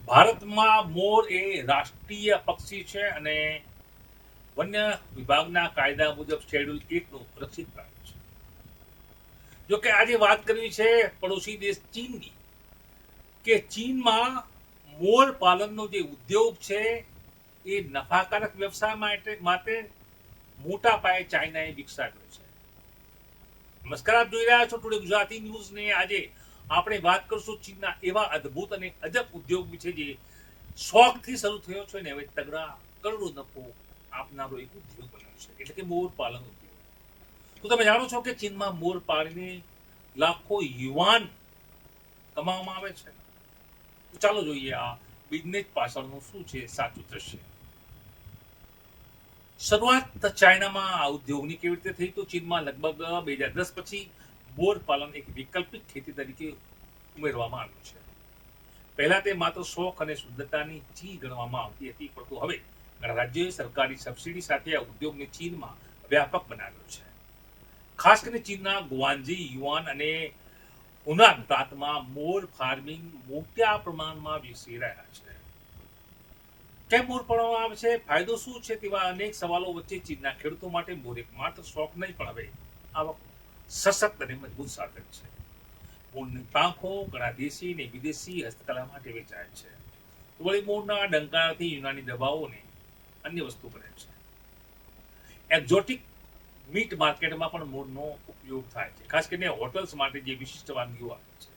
ભારતમાં મોર એ રાષ્ટ્રીય પક્ષી છે અને વન્ય વિભાગના કાયદા મુજબ શેડ્યુલ 1 નું રક્ષિત પ્રાણી છે. જો કે આજે વાત કરવી છે પડોશી દેશ ચીનની, કે ચીનમાં મોર પાલનનો જે ઉદ્યોગ છે એ નફાકારક વ્યવસાય માટે મોટા પાયે ચાઇનાએ વિકસાવ્યો છે. નમસ્કાર, આપ જોઈ રહ્યા છો ટુડે ગુજરાતી ન્યૂઝ ને આજે આપણે વાત કરશું ચીનના એવા અદ્ભુત અને અજબ ઉદ્યોગ વિશે જે શોખથી શરૂ થયો છે ને હવે તગડા કરોડો નફો આપનારો એક ઉદ્યોગ બન્યો છે, એટલે કે મોર પાલન ઉદ્યોગ. તો તમે જાણો છો કે ચીનમાં મોર પાળીને લાખો યુવાન કમાવામાં આવે છે. તો ચાલો જોઈએ આ બિઝનેસ પાછળનું શું છે સાચું દ્રશ્ય. શરૂઆત ચાઇનામાં આ ઉદ્યોગની કેવી રીતે થઈ? તો ચીનમાં લગભગ 2010 પછી મોર પાલન એક વૈકલ્પિક ખેતી તરીકે ઉમેરવામાં આવ્યું છે. પહેલા તે માત્ર શોખ અને શુદ્ધતાની ચીજ ગણવામાં આવતી હતી, પરંતુ હવે ઘણા રાજ્યોએ સરકારી સબસિડી સાથે આ ઉદ્યોગને ચીનમાં વ્યાપક બનાવ્યો છે. ખાસ કરીને ચીનના ગુઆન્ઝી, યુઆન અને હુનાન પ્રાંતમાં મોર ફાર્મિંગ મોટા પ્રમાણમાં વિકસી રહ્યા છે. કેમ મોર પાળવામાં આવે છે, ફાયદો શું છે, તેવા અનેક સવાલો વચ્ચે ચીનના ખેડૂતો માટે મોર એક માત્ર શોખ નહીં પણ હવે આવક સશક્ત અને મજબૂત સાધન છે. મોરની પાંખો ઘણા દેશી અને વિદેશી હસ્તકલા માટે વેચાય છે. વળી મોરના ડંકાથી યુનાની દવાઓ અને અન્ય વસ્તુ બને છે. એક્ઝોટિક મીટ માર્કેટમાં પણ મોરનો ઉપયોગ થાય છે, ખાસ કરીને હોટલ્સ માટે જે વિશિષ્ટ વાનગીઓ આવે છે.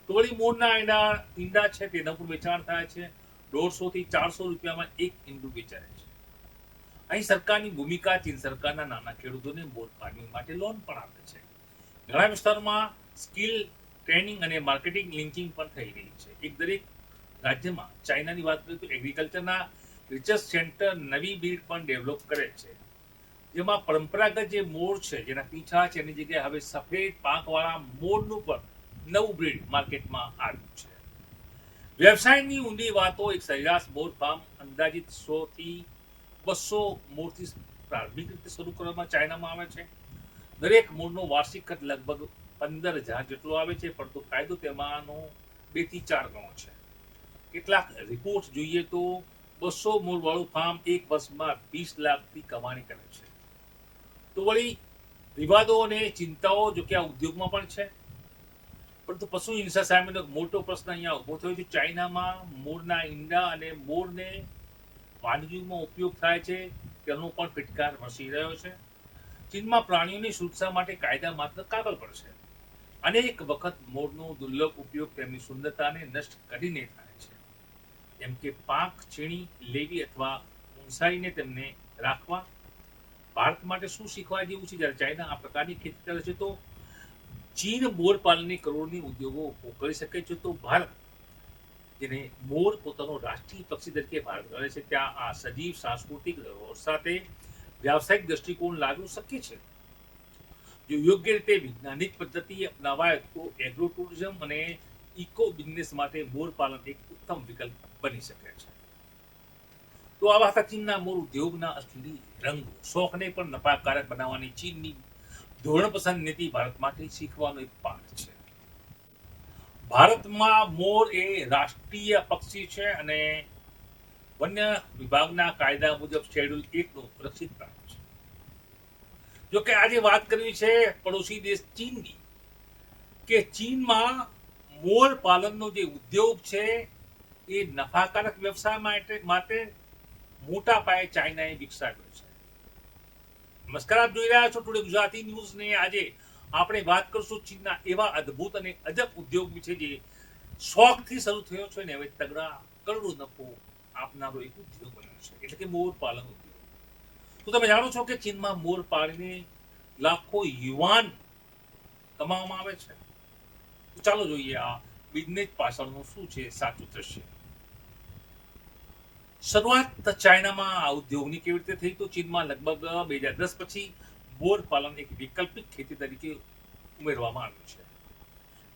તો વળી મોરના ઈંડા છે તેના પણ વેચાણ થાય છે. 150 થી 400 રૂપિયામાં એક ઈંડું વેચાય છે. અહીં સરકારની ભૂમિકા, ચીન સરકારના નાના ખેડૂતોને મોર ફાર્મિંગ માટે લોન પણ આપે છે. ઘણા વિસ્તારોમાં સ્કિલ ટ્રેનિંગ અને માર્કેટિંગ લિંકિંગ પણ થઈ રહી છે. એક દરેક રાજ્યમાં ચાઇનાની વાત કરીએ તો એગ્રીકલ્ચરના રિસર્ચ સેન્ટર નવી બ્રીડ પણ ડેવલપ કરે છે, જેમાં પરંપરાગત જે મોર છે જેના પીંછા છે એની જગ્યાએ હવે સફેદ પાંખવાળા મોરનું પણ નવું બ્રીડ માર્કેટમાં આવ્યું છે. વ્યવસાયની ઊંડી વાતો, એક સરેરાશ મોર ફાર્મ અંદાજિત 100 થી 200 મોરથી પ્રારંભિક રીતે શરૂ કરવામાં ચાઇનામાં આવે છે. દરેક મોરનો વાર્ષિક ખર્ચ લગભગ 15,000 જેટલો આવે છે, પરંતુ ફાયદો તેમાંનો 2 થી 4 ગણો છે. કેટલાક રિપોર્ટ જોઈએ તો 200 મોર વાળું ફાર્મ એક વર્ષમાં 20 લાખથી કમાણી કરે છે. તો વળી વિવાદો અને ચિંતાઓ જો કે આ ઉદ્યોગમાં પણ છે, પરંતુ પશુ હિંસા સામેનો મોટો પ્રશ્ન અહીંયા ઉભો થયો છે. ચાઇનામાં મોરના ઈંડા અને મોરને વાનગીઓમાં ઉપયોગ થાય છે તેનો પણ ફિટકાર વસી રહ્યો છે. ચીનમાં પ્રાણીઓની સુરક્ષા માટે કાયદા માત્ર કાગળ પર છે. અનેક વખત મોરનો દુર્લભ ઉપયોગ તેમની સુંદરતાને નષ્ટ કરીને થાય છે, જેમ કે પાંખ છીણી લેવી અથવા ઊંચાઈને તેમને રાખવા. ભારત માટે શું શીખવા જેવું છે? જ્યારે ચાઇના આ પ્રકારની ખેતી કરે છે તો ચીન મોર પાલનની કરોડની ઉદ્યોગો ઉભો કરી શકે છે, તો ભારત જેને મોર પોતાનો રાષ્ટ્રીય પક્ષી તરીકે ભારત કરે છે ત્યાં આ સજીવ સાંસ્કૃતિક ધરોહર સાથે વ્યાવસાયિક દ્રષ્ટિકોણ લાગવું શક્ય છે. જો યોગ્ય રીતે વૈજ્ઞાનિક પદ્ધતિ અપનાવાય તો એગ્રો ટુરિઝમ અને ઇકો બિઝનેસ માટે મોર પાલન એક ઉત્તમ વિકલ્પ બની શકે છે. તો આવા હતા ચીનના મોર ઉદ્યોગના અસલી રંગો. શોખને પણ નફાકારક બનાવવાની ચીનની ધોરણ પસંદ નીતિ ભારત માટે શીખવાનો એક પાઠ છે. ભારતમાં મોર એ રાષ્ટ્રીય પક્ષી છે અને વન્ય વિભાગના કાયદા મુજબ શેડ્યુલ 1 નું રક્ષિત પ્રાણી છે. જો કે આજે વાત કરવી છે પડોશી દેશ ચીનની, કે ચીનમાં મોર પાલનનો જે ઉદ્યોગ છે એ નફાકારક વ્યવસાય માટે મોટા પાયે ચાઇનાએ વિકસાવ્યો છે. નમસ્કાર, આપ જોઈ રહ્યા છો ટુડે ગુજરાતી ન્યૂઝ ને આજે આપણે વાત કરશું ચીનના એવા અદ્ભુત અને અજબ ઉદ્યોગ વિશે જે શોખથી શરૂ થયો છે ને હવે તગડા કરોડો નફો આપનારો એક ઉદ્યોગ બન્યો છે, એટલે કે મોર પાલન ઉદ્યોગ. તો તમે જાણો છો કે ચીનમાં મોર પાળીને લાખો યુવાન કમાવામાં આવે છે. તો ચાલો જોઈએ આ બિઝનેસ પાછળનું શું છે સાચું દ્રશ્ય. શરૂઆત ચાઇનામાં આ ઉદ્યોગની કેવી રીતે થઈ? તો ચીનમાં લગભગ 2010 પછી મોર પાલન એક વૈકલ્પિક ખેતી તરીકે ઉમેરવામાં આવ્યું છે.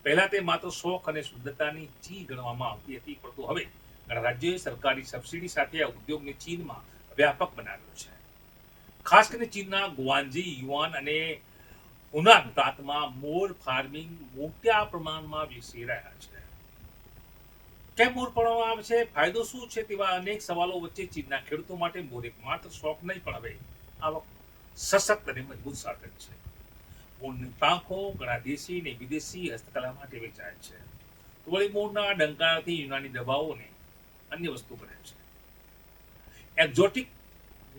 પહેલા તે માત્ર શોખ અને શુદ્ધતાની ચીજ ગણવામાં આવતી હતી, પરંતુ હવે ઘણા રાજ્યોએ સરકારી સબસિડી સાથે આ ઉદ્યોગને ચીનમાં વ્યાપક બનાવ્યો છે. ખાસ કરીને ચીનના ગુઆન્ઝી, યુઆન અને હુનાન પ્રાંતમાં મોર ફાર્મિંગ મોટા પ્રમાણમાં વિકસી રહ્યા છે. કેમ મોર પાળવામાં આવે છે, ફાયદો શું છે, તેવા અનેક સવાલો વચ્ચે ચીનના ખેડૂતો માટે મોર એક માત્ર શોખ નહીં પણ હવે આવક સશક્ત અને મજબૂત સાધન છે. મોરની પાંખો ઘણા દેશી અને વિદેશી હસ્તકલા માટે વેચાય છે. વળી મોરના ડંકાથી યુનાની દવાઓ અને અન્ય વસ્તુ બને છે. એક્ઝોટિક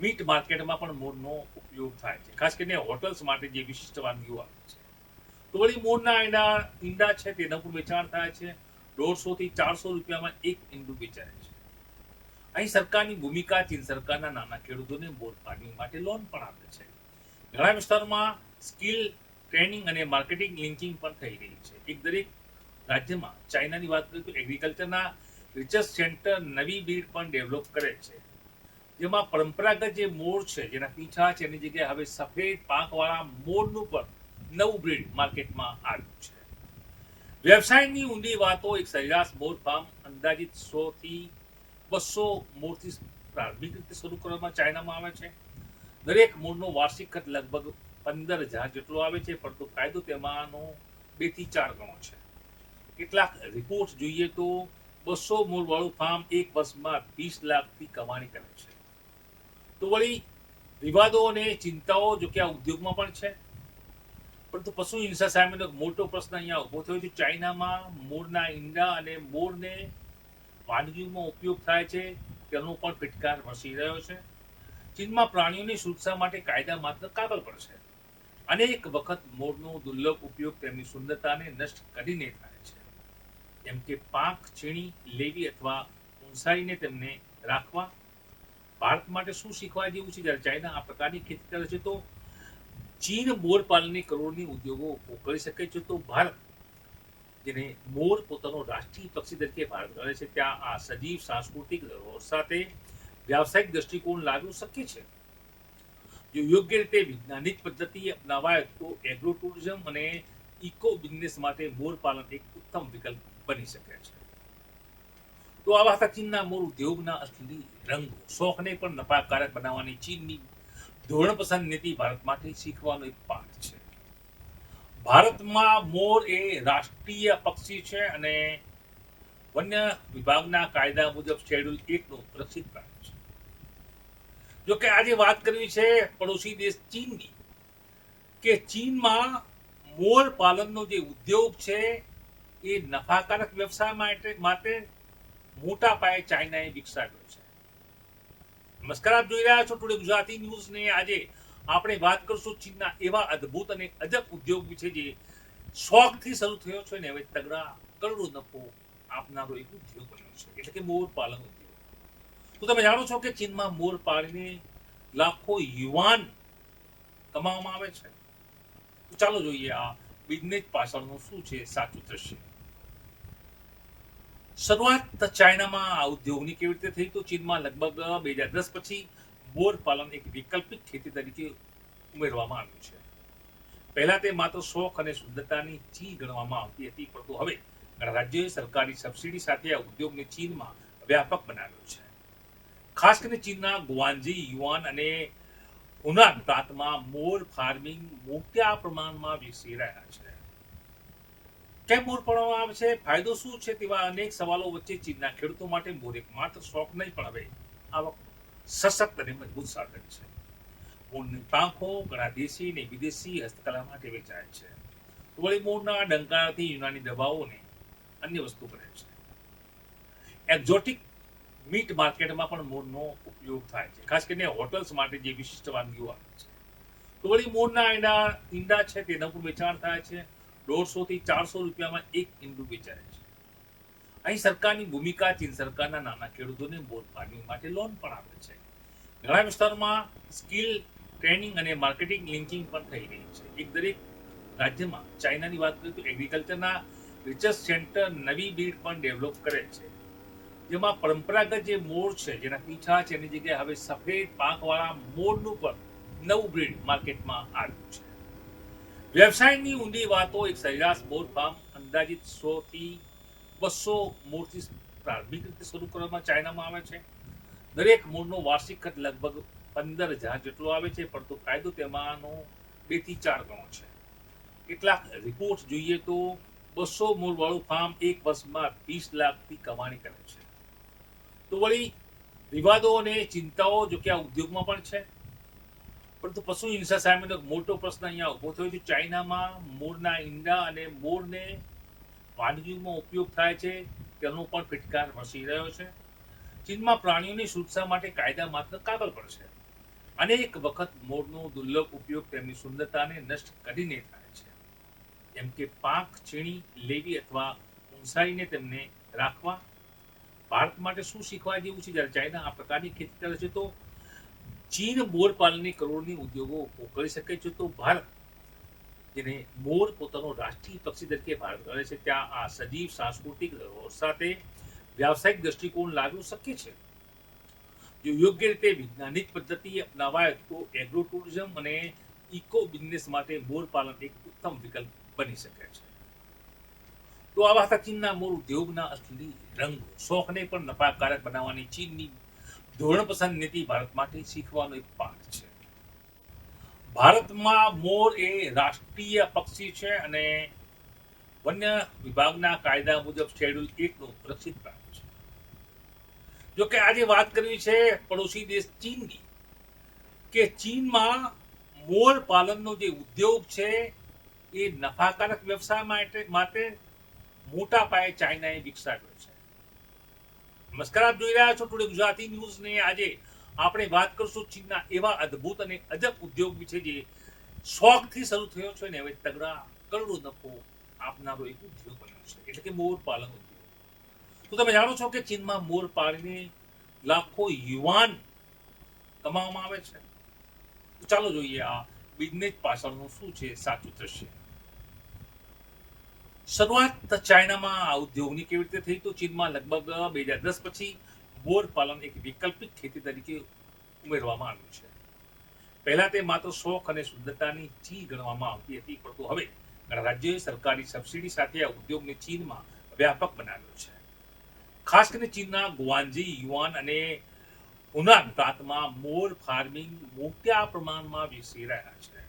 મીટ માર્કેટમાં પણ મોરનો ઉપયોગ થાય છે, ખાસ કરીને હોટલ્સ માટે જે વિશિષ્ટ વાનગીઓ આવે છે. તો વળી મોરના ઈંડા છે તેનું પણ વેચાણ થાય છે. 150 થી 400 રૂપિયામાં એક ઈંડું વેચાય છે. અહીં સરકારની ભૂમિકા, ચીન સરકારના નાના ખેડૂતોને મોર ફાર્મિંગ માટે લોન પણ આપે છે. ઘણા વિસ્તારોમાં સ્કિલ ટ્રેનિંગ અને માર્કેટિંગ લિંકિંગ પણ થઈ રહી છે. એક દરેક રાજ્યમાં ચાઇનાની વાત કરીએ તો એગ્રીકલ્ચરના રિસર્ચ સેન્ટર નવી બ્રીડ પણ ડેવલપ કરે છે, જેમાં પરંપરાગત જે મોર છે જેના પીંછા છે એની જગ્યાએ હવે સફેદ પાંખવાળા મોરનું પણ નવું બ્રીડ માર્કેટમાં આવ્યું છે. વ્યવસાયની ઊંડી વાતો, એક સરેરાશ મોર ફાર્મ અંદાજિત 100 થી 200 મોરથી પ્રારંભિક રીતે શરૂ કરવામાં ચાઇનામાં આવે છે. દરેક મોરનો વાર્ષિક ખર્ચ લગભગ 15,000 જેટલો આવે છે, પરંતુ ફાયદો તેમાંનો 2 થી 4 ગણો છે. કેટલાક રિપોર્ટ જોઈએ તો 200 મોર વાળું ફાર્મ એક વર્ષમાં 20 લાખથી કમાણી કરે છે. તો વળી વિવાદો અને ચિંતાઓ જો કે આ ઉદ્યોગમાં પણ છે, પરંતુ પશુ હિંસા સામેનો એક મોટો પ્રશ્ન અહીંયા ઉભો થયો છે. ચાઇનામાં મોરના ઈંડા અને મોરને વાનગીઓમાં ઉપયોગ થાય છે તેનો પણ ફિટકાર વસી રહ્યો છે. ચીનમાં પ્રાણીઓની સુરક્ષા માટે કાયદા માત્ર કાગળ પર છે. અનેક વખત મોરનો દુર્લભ ઉપયોગ તેમની સુંદરતાને નષ્ટ કરીને થાય છે, જેમ કે પાંખ છીણી લેવી અથવા ઊંચાઈને તેમને રાખવા. ભારત માટે શું શીખવા જેવું છે? જ્યારે ચાઇના આ પ્રકારની ખેતી કરે છે તો ચીન મોર પાલનની કરોડની ઉદ્યોગો ઊભો કરી શકે છે, તો ભારત જેને મોર પોતાનો રાષ્ટ્રીય પક્ષી તરીકે ભારત કરે છે, ત્યાં આ સજીવ સાંસ્કૃતિક ધરોહર સાથે વ્યાવસાયિક દ્રષ્ટિકોણ લાવવું શક્ય છે. જો યોગ્ય રીતે વૈજ્ઞાનિક પદ્ધતિ અપનાવાય તો એગ્રો ટુરિઝમ અને ઇકો બિઝનેસ માટે મોર પાલન એક ઉત્તમ વિકલ્પ બની શકે છે. તો આવા હતા ચીનના મોર ઉદ્યોગના અસલી રંગો. શોખને પણ નફાકારક બનાવવાની ચીનની ધોરણ પસંદ નીતિ ભારત માટે શીખવાનો એક પાઠ છે. ભારતમાં મોર એ રાષ્ટ્રીય પક્ષી છે અને વન્ય વિભાગના કાયદા મુજબ શેડ્યુલ 1 નું સુરક્ષિત પ્રાણી છે. જો કે આજે વાત કરવી છે પડોશી દેશ ચીનની, કે ચીનમાં મોર પાલનનો જે ઉદ્યોગ છે એ નફાકારક વ્યવસાય માટે મોટા પાયે ચાઇનાએ વિકસાવ્યો છે. નમસ્કાર, આપ જોઈ રહ્યા છો ટુડે ગુજરાતી ન્યૂઝ ને આજે આપણે વાત કરશું ચીનના એવા અદ્ભુત અને અજબ ઉદ્યોગ વિશે જે શોખથી શરૂ થયો છે ને હવે તગડા કરોડો નફો આપનારો એક ઉદ્યોગ બન્યો છે, એટલે કે મોર પાલન ઉદ્યોગ. તો તમે જાણો છો કે ચીનમાં મોર પાળીને લાખો યુવાન કમાવામાં આવે છે. તો ચાલો જોઈએ આ બિઝનેસ પાછળનું શું છે સાચું દ્રશ્ય. શરૂઆત ચાઇનામાં આ ઉદ્યોગની કેવી રીતે થઈ? તો ચીનમાં લગભગ 2010 પછી મોર પાલન એક વૈકલ્પિક ખેતી તરીકે ઉમેરવામાં આવ્યું છે. પહેલા તે માત્ર શોખ અને સુંદરતાની ચીજ ગણવામાં આવતી હતી, પરંતુ હવે ઘણા રાજ્યોએ સરકારી સબસિડી સાથે આ ઉદ્યોગને ચીનમાં વ્યાપક બનાવ્યો છે. ખાસ કરીને ચીનના ગુઆન્ઝી, યુઆન અને હુનાન પ્રાંતમાં મોર ફાર્મિંગ મોટા પ્રમાણમાં વિકસી રહ્યા છે. કેમ મોર પાળવામાં આવે છે, ફાયદો શું છે, તેવા અનેક સવાલો વચ્ચે ચીનના ખેડૂતો માટે મોર એક માત્ર શોખ નહીં પણ હવે આવક સશક્ત અને મજબૂત સાધન છે. મોરની પાંખો ઘણા દેશી અને વિદેશી હસ્તકલા માટે વેચાય છે. વળી મોરના ડંકાથી યુનાની દવાઓ અને અન્ય વસ્તુ બને છે. એક્ઝોટિક મીટ માર્કેટમાં પણ મોરનો ઉપયોગ થાય છે, ખાસ કરીને હોટલ્સ માટે જે વિશિષ્ટ વાનગીઓ આવે છે. તો વળી મોરના ઈંડા છે તેનું પણ વેચાણ થાય છે. 150 થી 400 રૂપિયામાં એક ઈંડું વેચાય છે. અહીં સરકારની ભૂમિકા, ચીન સરકારના નાના ખેડૂતોને મોર ફાર્મિંગ માટે લોન પણ આપે છે. ઘણા વિસ્તારોમાં સ્કિલ ટ્રેનિંગ અને માર્કેટિંગ લિંકિંગ પણ થઈ રહી છે. એક દરેક રાજ્યમાં ચાઇનાની વાત કરીએ તો એગ્રીકલ્ચરના રિસર્ચ સેન્ટર નવી બ્રીડ પણ ડેવલપ કરે છે, જેમાં પરંપરાગત જે મોર છે જેના પીંછા છે એની જગ્યાએ હવે સફેદ પાંખવાળા મોરનું પણ નવું બ્રીડ માર્કેટમાં આવ્યું છે. વ્યવસાયની ઊંડી વાતો, એક સરેરાશ મોર ફાર્મ અંદાજિત 100 થી 200 મોરથી પ્રારંભિક રીતે શરૂ કરવામાં ચાઇનામાં આવે છે. દરેક મોરનો વાર્ષિક ખર્ચ લગભગ 15,000 જેટલો આવે છે, પરંતુ ફાયદો તેમાંનો 2 થી 4 ગણો છે. કેટલાક રિપોર્ટ જોઈએ તો 200 મૂળ વાળું ફાર્મ એક વર્ષમાં 20 લાખથી કમાણી કરે છે. તો વળી વિવાદો અને ચિંતાઓ જો કે આ ઉદ્યોગમાં પણ છે, પરંતુ પશુ હિંસા સામેનો એક મોટો પ્રશ્ન અહીંયા ઉભો થયો છે. ચાઇનામાં મોરના ઈંડા અને મોરને વાનગીઓમાં ઉપયોગ થાય છે તેનો પણ ફિટકાર વસી રહ્યો છે. ચીનમાં પ્રાણીઓની સુરક્ષા માટે કાયદા માત્ર કાગળ પર છે. અનેક વખત મોરનો દુર્લભ ઉપયોગ તેમની સુંદરતાને નષ્ટ કરીને થાય છે, જેમ કે પાંખ છીણી લેવી અથવા ઊંચાઈને તેમને રાખવા. ભારત માટે શું શીખવા જેવું છે? જ્યારે ચાઇના આ પ્રકારની ખેતી કરે છે તો ચીન મોર પાલનની કરોડની ઉદ્યોગો ઊભો કરી શકે છે, તો ભારત જેને મોર પોતાનો રાષ્ટ્રીય પક્ષી તરીકે ભારત કરે છે, ત્યાં આ સજીવ સાંસ્કૃતિક સાથે વ્યાવસાયિક દ્રષ્ટિકોણ લાગવું શક્ય છે. જો યોગ્ય રીતે વૈજ્ઞાનિક પદ્ધતિ અપનાવાય તો એગ્રો ટુરિઝમ અને ઇકો બિઝનેસ માટે મોર પાલન એક ઉત્તમ વિકલ્પ બની શકે છે. તો આવા હતા ચીનના મોર ઉદ્યોગના અસલી રંગો. શોખને પણ નફાકારક બનાવવાની ચીનની ધોરણ પસંદ નીતિ ભારત માટે શીખવાનો એક પાઠ છે. ભારતમાં મોર એ રાષ્ટ્રીય પક્ષી છે અને વન્ય વિભાગના કાયદા મુજબ શેડ્યુલ 1 નું સુરક્ષિત પ્રાણી છે. જો કે આજે વાત કરવી છે પડોશી દેશ ચીનની, કે ચીનમાં મોર પાલનનો જે ઉદ્યોગ છે એ નફાકારક વ્યવસાય માટે મોટા પાયે ચાઇનાએ વિકસાવ્યો છે. નમસ્કાર, આપ જોઈ રહ્યા છો ટુડે ગુજરાતી ન્યૂઝ ને આજે આપણે વાત કરશું ચીનના એવા અદ્ભુત અને અજબ ઉદ્યોગ વિશે જે શોખથી શરૂ થયો છે ને હવે તગડા કરોડો નફો આપનારો એક ઉદ્યોગ બન્યો છે, એટલે કે મોર પાલન ઉદ્યોગ. તો તમે જાણો છો કે ચીનમાં મોર પાળીને લાખો યુવાન કમાવામાં આવે છે. તો ચાલો જોઈએ આ બિઝનેસ પાછળનું શું છે સાચું દ્રશ્ય. શરૂઆત ચાઇનામાં આ ઉદ્યોગની કેવી રીતે થઈ? તો ચીનમાં લગભગ 2010 પછી મોર પાલન એક વૈકલ્પિક ખેતી તરીકે ઉમેરવામાં આવ્યું છે. પહેલા તે માત્ર શોખ અને સુંદરતાની ચીજ ગણવામાં આવતી હતી, પરંતુ હવે ઘણા રાજ્યોએ સરકારી સબસિડી સાથે આ ઉદ્યોગને ચીનમાં વ્યાપક બનાવ્યો છે. ખાસ કરીને ચીનના ગુઆન્ઝી, યુઆન અને હુનાન પ્રાંતમાં મોર ફાર્મિંગ મોટા પ્રમાણમાં વિકસી રહ્યા છે.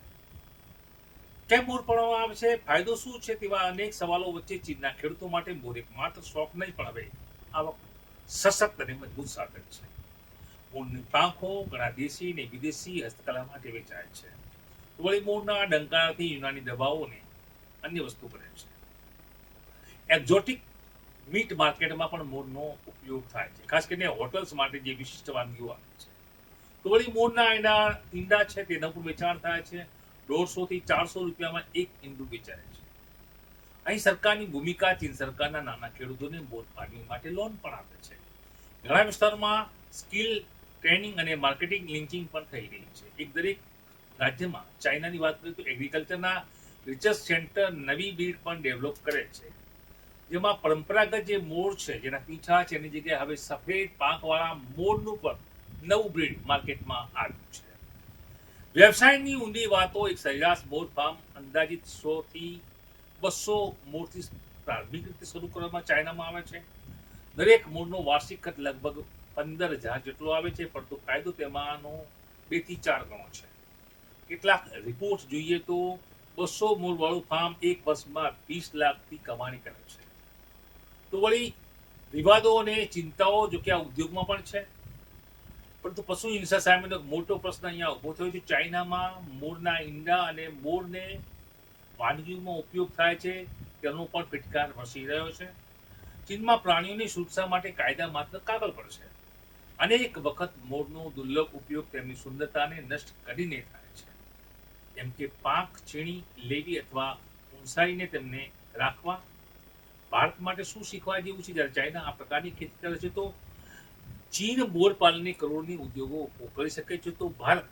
કેમ મોર પાળવામાં આવે છે? ફાયદો શું છે? તેવા અનેક સવાલો વચ્ચે ચીનના ખેડૂતો માટે મોર એક માત્ર શોખ નહીં પણ હવે આવક સશક્ત અને મજબૂત સાધન છે. મોરની પાંખો ઘણા દેશી અને વિદેશી હસ્તકલા માટે વેચાય છે. વળી મોરના ડંકાથી યુનાની દવાઓ અને અન્ય વસ્તુ બને છે. એક્ઝોટિક મીટ માર્કેટમાં પણ મોરનો ઉપયોગ થાય છે, ખાસ કરીને હોટલ્સ માટે જે વિશિષ્ટ વાનગીઓ આવે છે. તો વળી મોરના ઈંડા છે તેનું પણ વેચાણ થાય છે. 150 થી 400 રૂપિયામાં એક ઈંડું વેચાય છે. અહીં સરકારની ભૂમિકા, ચીન સરકારના નાના ખેડૂતોને મોર ફાર્મિંગ માટે લોન પણ આપે છે. ઘણા વિસ્તારોમાં સ્કિલ ટ્રેનિંગ અને માર્કેટિંગ લિંકિંગ પણ થઈ રહી છે. એક દરેક રાજ્યમાં ચાઇનાની વાત કરીએ તો એગ્રીકલ્ચરના રિસર્ચ સેન્ટર નવી બ્રીડ પણ ડેવલપ કરે છે, જેમાં પરંપરાગત જે મોર છે જેના પીંછા છે એની જગ્યાએ હવે સફેદ પાંખવાળા મોરનું પણ નવું બ્રીડ માર્કેટમાં આવ્યું છે. વ્યવસાયની ઊંડી વાતો. એક સરેરાશ મોર ફાર્મ અંદાજિત 100 થી 200 મોરથી પ્રારંભિક રીતે શરૂ કરવામાં ચાઇનામાં આવે છે. દરેક મોરનો વાર્ષિક ખર્ચ લગભગ 15,000 જેટલો આવે છે, પરંતુ ફાયદો તેમાંનો 2 થી 4 ગણો છે. કેટલાક રિપોર્ટ જોઈએ તો 200 મોર વાળું ફાર્મ એક વર્ષમાં 20 લાખથી કમાણી કરે છે. તો વળી વિવાદો અને ચિંતાઓ જો કે આ ઉદ્યોગમાં પણ છે, પરંતુ પશુ હિંસા સામેનો એક મોટો પ્રશ્ન અહીંયા ઉભો થયો છે. ચાઇનામાં મોરના ઈંડા અને મોરને વાનગીઓમાં ઉપયોગ થાય છે તેનો પણ ફિટકાર વસી રહ્યો છે. ચીનમાં પ્રાણીઓની સુરક્ષા માટે કાયદા માત્ર કાગળ પર છે. અનેક વખત મોરનો દુર્લભ ઉપયોગ તેમની સુંદરતાને નષ્ટ કરીને થાય છે, જેમ કે પાંખ છીણી લેવી અથવા ઊંચાઈને તેમને રાખવા. ભારત માટે શું શીખવા જેવું છે? જ્યારે ચાઇના આ પ્રકારની ખેતી કરે છે તો ચીન મોર પાલનની કરોડની ઉદ્યોગો ઊભો કરી શકે છે, તો ભારત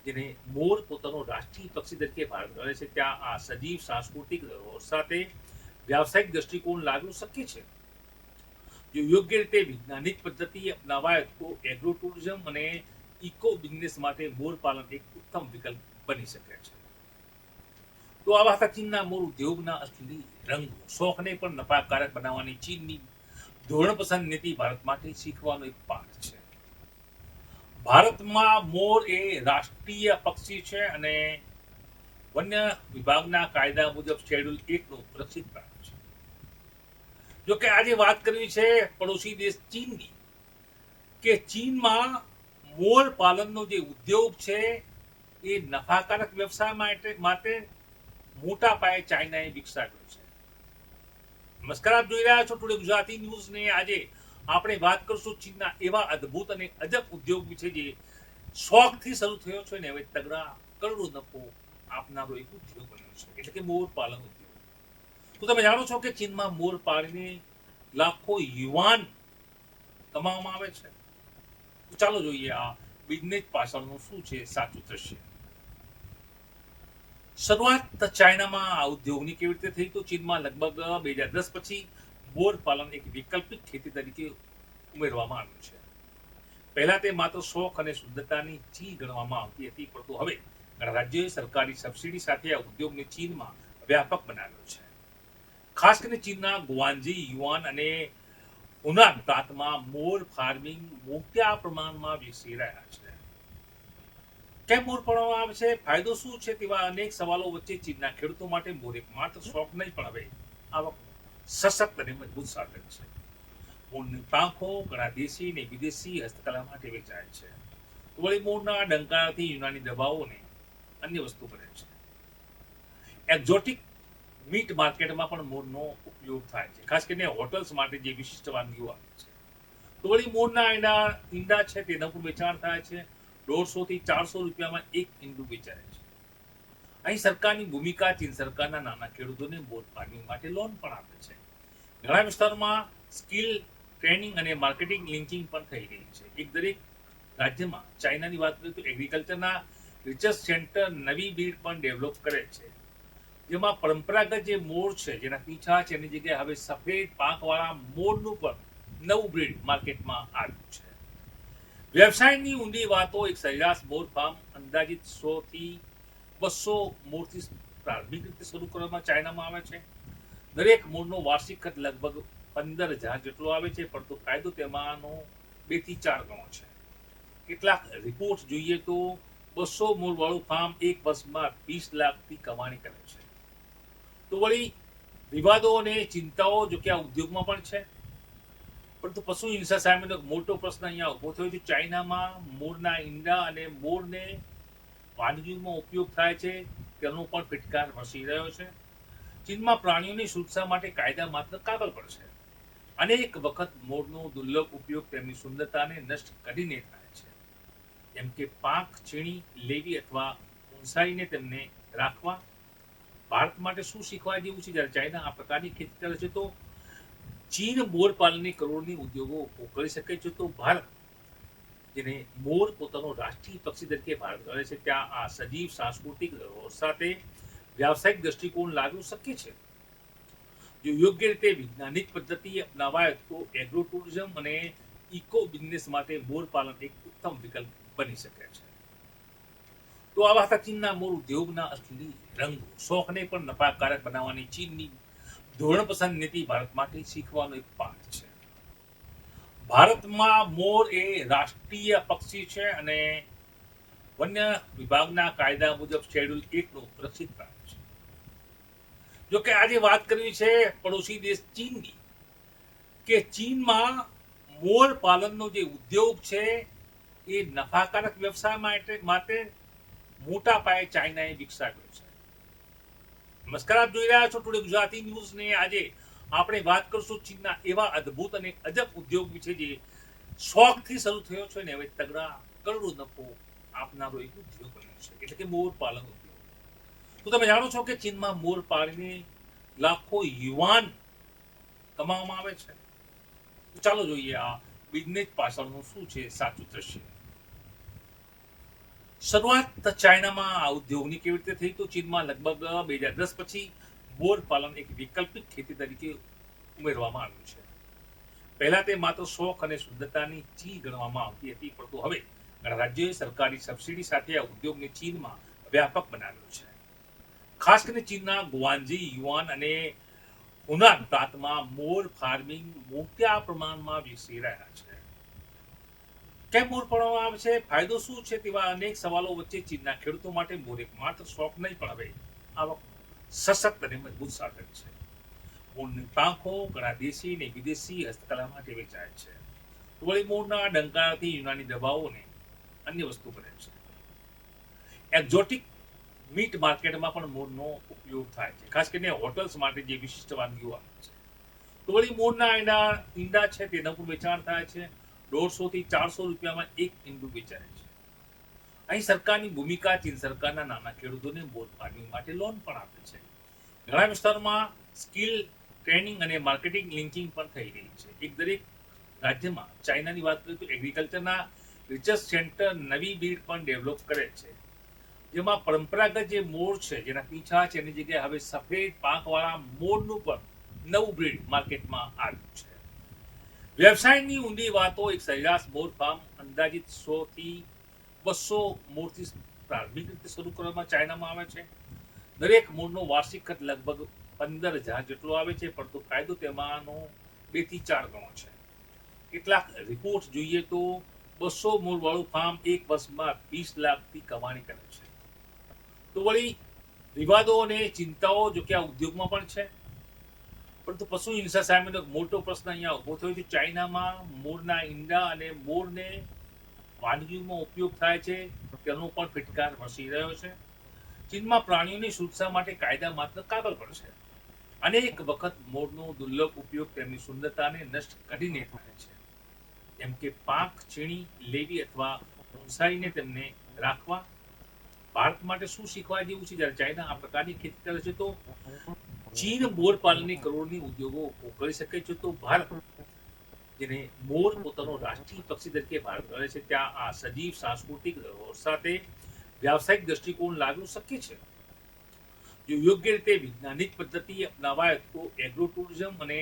જેને મોર પોતાનો રાષ્ટ્રીય પક્ષી તરીકે ભારત કરે છે, ત્યાં આ સજીવ સાંસ્કૃતિક સાથે વ્યાવસાયિક દ્રષ્ટિકોણ લાગવું શક્ય છે. જો યોગ્ય રીતે વૈજ્ઞાનિક પદ્ધતિ અપનાવાય તો એગ્રો ટુરિઝમ અને ઇકો બિઝનેસ માટે મોર પાલન એક ઉત્તમ વિકલ્પ બની શકે છે. તો આવા હતા ચીનના મોર ઉદ્યોગના અસલી રંગો. શોખને પણ નફાકારક બનાવવાની ચીનની ધોરણ પસંદ નીતિ ભારત માટે શીખવાનો એક પાઠ છે. ભારતમાં મોર એ રાષ્ટ્રીય પક્ષી છે અને વન્ય વિભાગના કાયદા મુજબ શેડ્યુલ 1 નું સુરક્ષિત પ્રાણી છે. જો કે આજે વાત કરવી છે પડોશી દેશ ચીનની, કે ચીનમાં મોર પાલનનો જે ઉદ્યોગ છે એ નફાકારક વ્યવસાય માટે મોટા પાયે ચાઇનાએ વિકસાવ્યો છે. નમસ્કાર, આપ જોઈ રહ્યા છો ટુડે ગુજરાતી ન્યૂઝ ને આજે આપણે વાત કરશું ચીનના એવા અદ્ભુત અને અજબ ઉદ્યોગ વિશે જે શોખથી શરૂ થયો છે ને હવે તગડા કરોડો નફો આપનારો એક ઉદ્યોગ બન્યો છે, એટલે કે મોર પાલન ઉદ્યોગ. તો તમે જાણો છો કે ચીનમાં મોર પાળીને લાખો યુવાન કમાવામાં આવે છે. તો ચાલો જોઈએ આ બિઝનેસ પાછળનું શું છે સાચું દ્રશ્ય. શરૂઆત ચાઇનામાં આ ઉદ્યોગની કેવી રીતે થઈ? તો ચીનમાં લગભગ 2010 પછી મોર પાલન એક વૈકલ્પિક ખેતી તરીકે ઉમેરવામાં આવ્યું છે. પહેલા તે માત્ર શોખ અને શુદ્ધતાની ચીજ ગણવામાં આવતી હતી, પરંતુ હવે ઘણા રાજ્યોએ સરકારી સબસિડી સાથે આ ઉદ્યોગને ચીનમાં વ્યાપક બનાવ્યો છે. ખાસ કરીને ચીનના ગુઆન્ઝી, યુઆન અને હુનાન પ્રાંતમાં મોર ફાર્મિંગ મોટા પ્રમાણમાં વિકસી રહ્યા છે. કેમ મોર પાળવામાં આવે છે, ફાયદો શું છે, તેવા અનેક સવાલો વચ્ચે ચીનના ખેડૂતો માટે મોર એક માત્ર શોખ નહીં પણ હવે આવક સશક્ત અને મજબૂત સાધન છે. મોરની પાંખો ઘણા દેશી અને વિદેશી હસ્તકલા માટે વેચાય છે. વળી મોરના ડંકારાથી યુનાની દવાઓ અને અન્ય વસ્તુ બને છે. એક્ઝોટિક મીટ માર્કેટમાં પણ મોરનો ઉપયોગ થાય છે, ખાસ કરીને હોટલ્સ માટે જે વિશિષ્ટ વાનગીઓ આવે છે. તો વળી મોરના ઈંડા છે તેનું પણ વેચાણ થાય છે. 150 થી 400 રૂપિયામાં એક ઈંડું વેચાય છે. અહીં સરકારની ભૂમિકા, ચીન સરકારના નાના ખેડૂતોને મોર ફાર્મિંગ માટે લોન પણ આપે છે. ઘણા વિસ્તારોમાં સ્કિલ ટ્રેનિંગ અને માર્કેટિંગ લિંકિંગ પણ થઈ રહી છે. એક દરેક રાજ્યમાં ચાઇનાની વાત કરીએ તો એગ્રીકલ્ચરના રિસર્ચ સેન્ટર નવી બ્રીડ પણ ડેવલપ કરે છે, જેમાં પરંપરાગત જે મોર છે જેના પીંછા છે એની જગ્યાએ હવે સફેદ પાંખવાળા મોરનું પણ નવું બ્રીડ માર્કેટમાં આવ્યું છે. વ્યવસાયની ઊંડી વાતો, એક સરેરાશ મોર ફાર્મ અંદાજિત 100 થી 200 મોરથી પ્રારંભિક રીતે શરૂ કરવામાં ચાઇનામાં આવે છે. દરેક મોરનો વાર્ષિક ખર્ચ લગભગ 15,000 જેટલો આવે છે, પરંતુ ફાયદો તેમાંનો 2 થી 4 ગણો છે. કેટલાક રિપોર્ટ જોઈએ તો 200 મોર વાળું ફાર્મ એક વર્ષમાં 20 લાખથી કમાણી કરે છે. તો વળી વિવાદો અને ચિંતાઓ જો કે આ ઉદ્યોગમાં પણ છે, પરંતુ પશુ હિંસા સામેનો એક મોટો પ્રશ્ન અહીંયા ઉભો થયો છે. ચાઇનામાં મોરના ઈંડા અને મોરને વાનગીઓમાં ઉપયોગ થાય છે તેનો પણ ફિટકાર વસી રહ્યો છે. ચીનમાં પ્રાણીઓની સુરક્ષા માટે કાયદા માત્ર કાગળ પર છે. અનેક વખત મોરનો દુર્લભ ઉપયોગ તેમની સુંદરતાને નષ્ટ કરીને થાય છે, જેમ કે પાંખ છીણી લેવી અથવા ઊંચાઈને તેમને રાખવા. ભારત માટે શું શીખવા જેવું છે? જ્યારે ચાઇના આ પ્રકારની ખેતી કરે છે તો ચીન મોર પાલનની કરોડની ઉદ્યોગો કરી શકે છે, તો ભારત જેને મોર પોતાનો રાષ્ટ્રીય પક્ષી તરીકે ભારત કરે છે, ત્યાં આ સજીવ સાંસ્કૃતિક ધરોહર સાથે વ્યાવસાયિક દ્રષ્ટિકોણ લાવવું શક્ય છે. જો યોગ્ય રીતે વૈજ્ઞાનિક પદ્ધતિ અપનાવાય તો એગ્રો ટુરિઝમ અને ઇકો બિઝનેસ માટે મોર પાલન એક ઉત્તમ વિકલ્પ બની શકે છે. તો આવા હતા ચીનના મોર ઉદ્યોગના અસલી રંગો. શોખને પણ નફાકારક બનાવવાની ચીનની ધોરણ પસંદ નીતિ ભારત માટે શીખવાનો એક પાઠ છે. ભારતમાં મોર એ રાષ્ટ્રીય પક્ષી છે અને વન્ય વિભાગના કાયદા મુજબ શેડ્યુલ 1 નું સુરક્ષિત પ્રાણી છે. જો કે આજે વાત કરવી છે પડોશી દેશ ચીનની, કે ચીનમાં મોર પાલનનો જે ઉદ્યોગ છે એ નફાકારક વ્યવસાય માટે મોટા પાયે ચાઇનાએ વિકસાવ્યો છે. નમસ્કાર, આપ જોઈ રહ્યા છો ટુડે ગુજરાતી ન્યૂઝ ને આજે આપણે વાત કરશું ચીનના એવા અદ્ભુત અને અજબ ઉદ્યોગ વિશે જે શોખથી શરૂ થયો છે ને હવે તગડા કરોડો નફો આપનારો એક ઉદ્યોગ બન્યો છે, એટલે કે મોર પાલન ઉદ્યોગ. તો તમે જાણો છો કે ચીનમાં મોર પાળીને લાખો યુવાન કમાવામાં આવે છે. તો ચાલો જોઈએ આ બિઝનેસ પાછળનું શું છે સાચું દ્રશ્ય. શરૂઆત ચાઇનામાં આ ઉદ્યોગની કેવી રીતે થઈ? તો ચીનમાં લગભગ 2010 પછી મોર પાલન એક વૈકલ્પિક ખેતી તરીકે ઉમેરવામાં આવ્યું છે. પહેલા તે માત્ર શોખ અને શુદ્ધતાની ચીજ ગણવામાં આવતી હતી, પરંતુ હવે ઘણા રાજ્યોએ સરકારી સબસિડી સાથે આ ઉદ્યોગને ચીનમાં વ્યાપક બનાવ્યો છે. ખાસ કરીને ચીનના ગુઆન્ઝી, યુઆન અને હુનાન પ્રાંતમાં મોર ફાર્મિંગ મોટા પ્રમાણમાં વિકસી રહ્યા છે. કેમ મોર પાળવામાં આવે છે, ફાયદો શું છે, તેવા અનેક સવાલો વચ્ચે ચીનના ખેડૂતો માટે મોર એક માત્ર શોખ નહીં પણ હવે આવક સશક્ત અને મજબૂત સાધન છે. મોરની પાંખો ઘણા દેશી અને વિદેશી હસ્તકલા માટે વેચાય છે. વળી મોરના ડંકારાથી યુનાની દવાઓને અન્ય વસ્તુ બને છે. એક્ઝોટિક મીટ માર્કેટમાં પણ મોરનો ઉપયોગ થાય છે, ખાસ કરીને હોટલ્સ માટે જે વિશિષ્ટ વાનગીઓ આવે છે. તો વળી મોરના ઈંડા છે તેનું પણ વેચાણ થાય છે. 150 થી 400 રૂપિયામાં એક ઈંડું વેચાય છે. અહીં સરકારની ભૂમિકા ચીન સરકારના નાના ખેડૂતોને મોર ફાર્મિંગ માટે લોન પણ આપે છે. ઘણા વિસ્તારોમાં સ્કિલ ટ્રેનિંગ અને માર્કેટિંગ લિંકિંગ પણ થઈ રહી છે. દરેક રાજ્યમાં ચાઇનાની વાત કરીએ તો એગ્રીકલ્ચરના રિસર્ચ સેન્ટર નવી બ્રીડ પણ ડેવલપ કરે છે, જેમાં પરંપરાગત જે મોર છે જેના પીંછા છે એની જગ્યાએ હવે સફેદ પાંખવાળા મોરનું પણ નવું બ્રીડ માર્કેટમાં આવ્યું છે. વ્યવસાયની ઊંડી વાતો એક સરેરાશ મોર ફાર્મ અંદાજિત 100 થી 200 મોરથી પ્રારંભિક રીતે શરૂ કરવામાં ચાઇનામાં આવે છે. દરેક મોરનો વાર્ષિક ખર્ચ લગભગ 15,000 જેટલો આવે છે, પરંતુ ફાયદો તેમાંનો 2 થી 4 ગણો છે. કેટલાક રિપોર્ટ જોઈએ તો 200 મોર વાળું ફાર્મ એક વર્ષમાં 20 લાખથી કમાણી કરે છે. તો વળી વિવાદો અને ચિંતાઓ જો કે આ ઉદ્યોગમાં પણ છે, પરંતુ પશુ હિંસા સામેનો મોટો પ્રશ્ન અહીંયા ઉભો થયો છે. ચાઇનામાં મોરના ઈંડા અને મોરને વાનગીઓમાં ઉપયોગ થાય છે તેનો પણ ફિટકાર વસી રહ્યો છે. ચીનમાં પ્રાણીઓની સુરક્ષા માટે કાયદા માત્ર કાગળ પર છે. અનેક વખત મોરનો દુર્લભ ઉપયોગ તેમની સુંદરતાને નષ્ટ કરીને થાય છે, જેમ કે પાંખ છીણી લેવી અથવા ઊંચાઈને તેમને રાખવા. ભારત માટે શું શીખવા જેવું છે? જ્યારે ચાઇના આ પ્રકારની ખેતી કરે છે તો ચીન મોર પાલનની કરોડની ઉદ્યોગો કરી શકે છે, તો ભારત જેને મોર પોતાનો રાષ્ટ્રીય પક્ષી તરીકે ભારત કરે છે ત્યાં આ સજીવ સાંસ્કૃતિક ધરોહર સાથે વ્યાવસાયિક દૃષ્ટિકોણ લાવવું શક્ય છે. જો યોગ્ય રીતે વૈજ્ઞાનિક પદ્ધતિ અપનાવાય તો એગ્રો ટુરિઝમ અને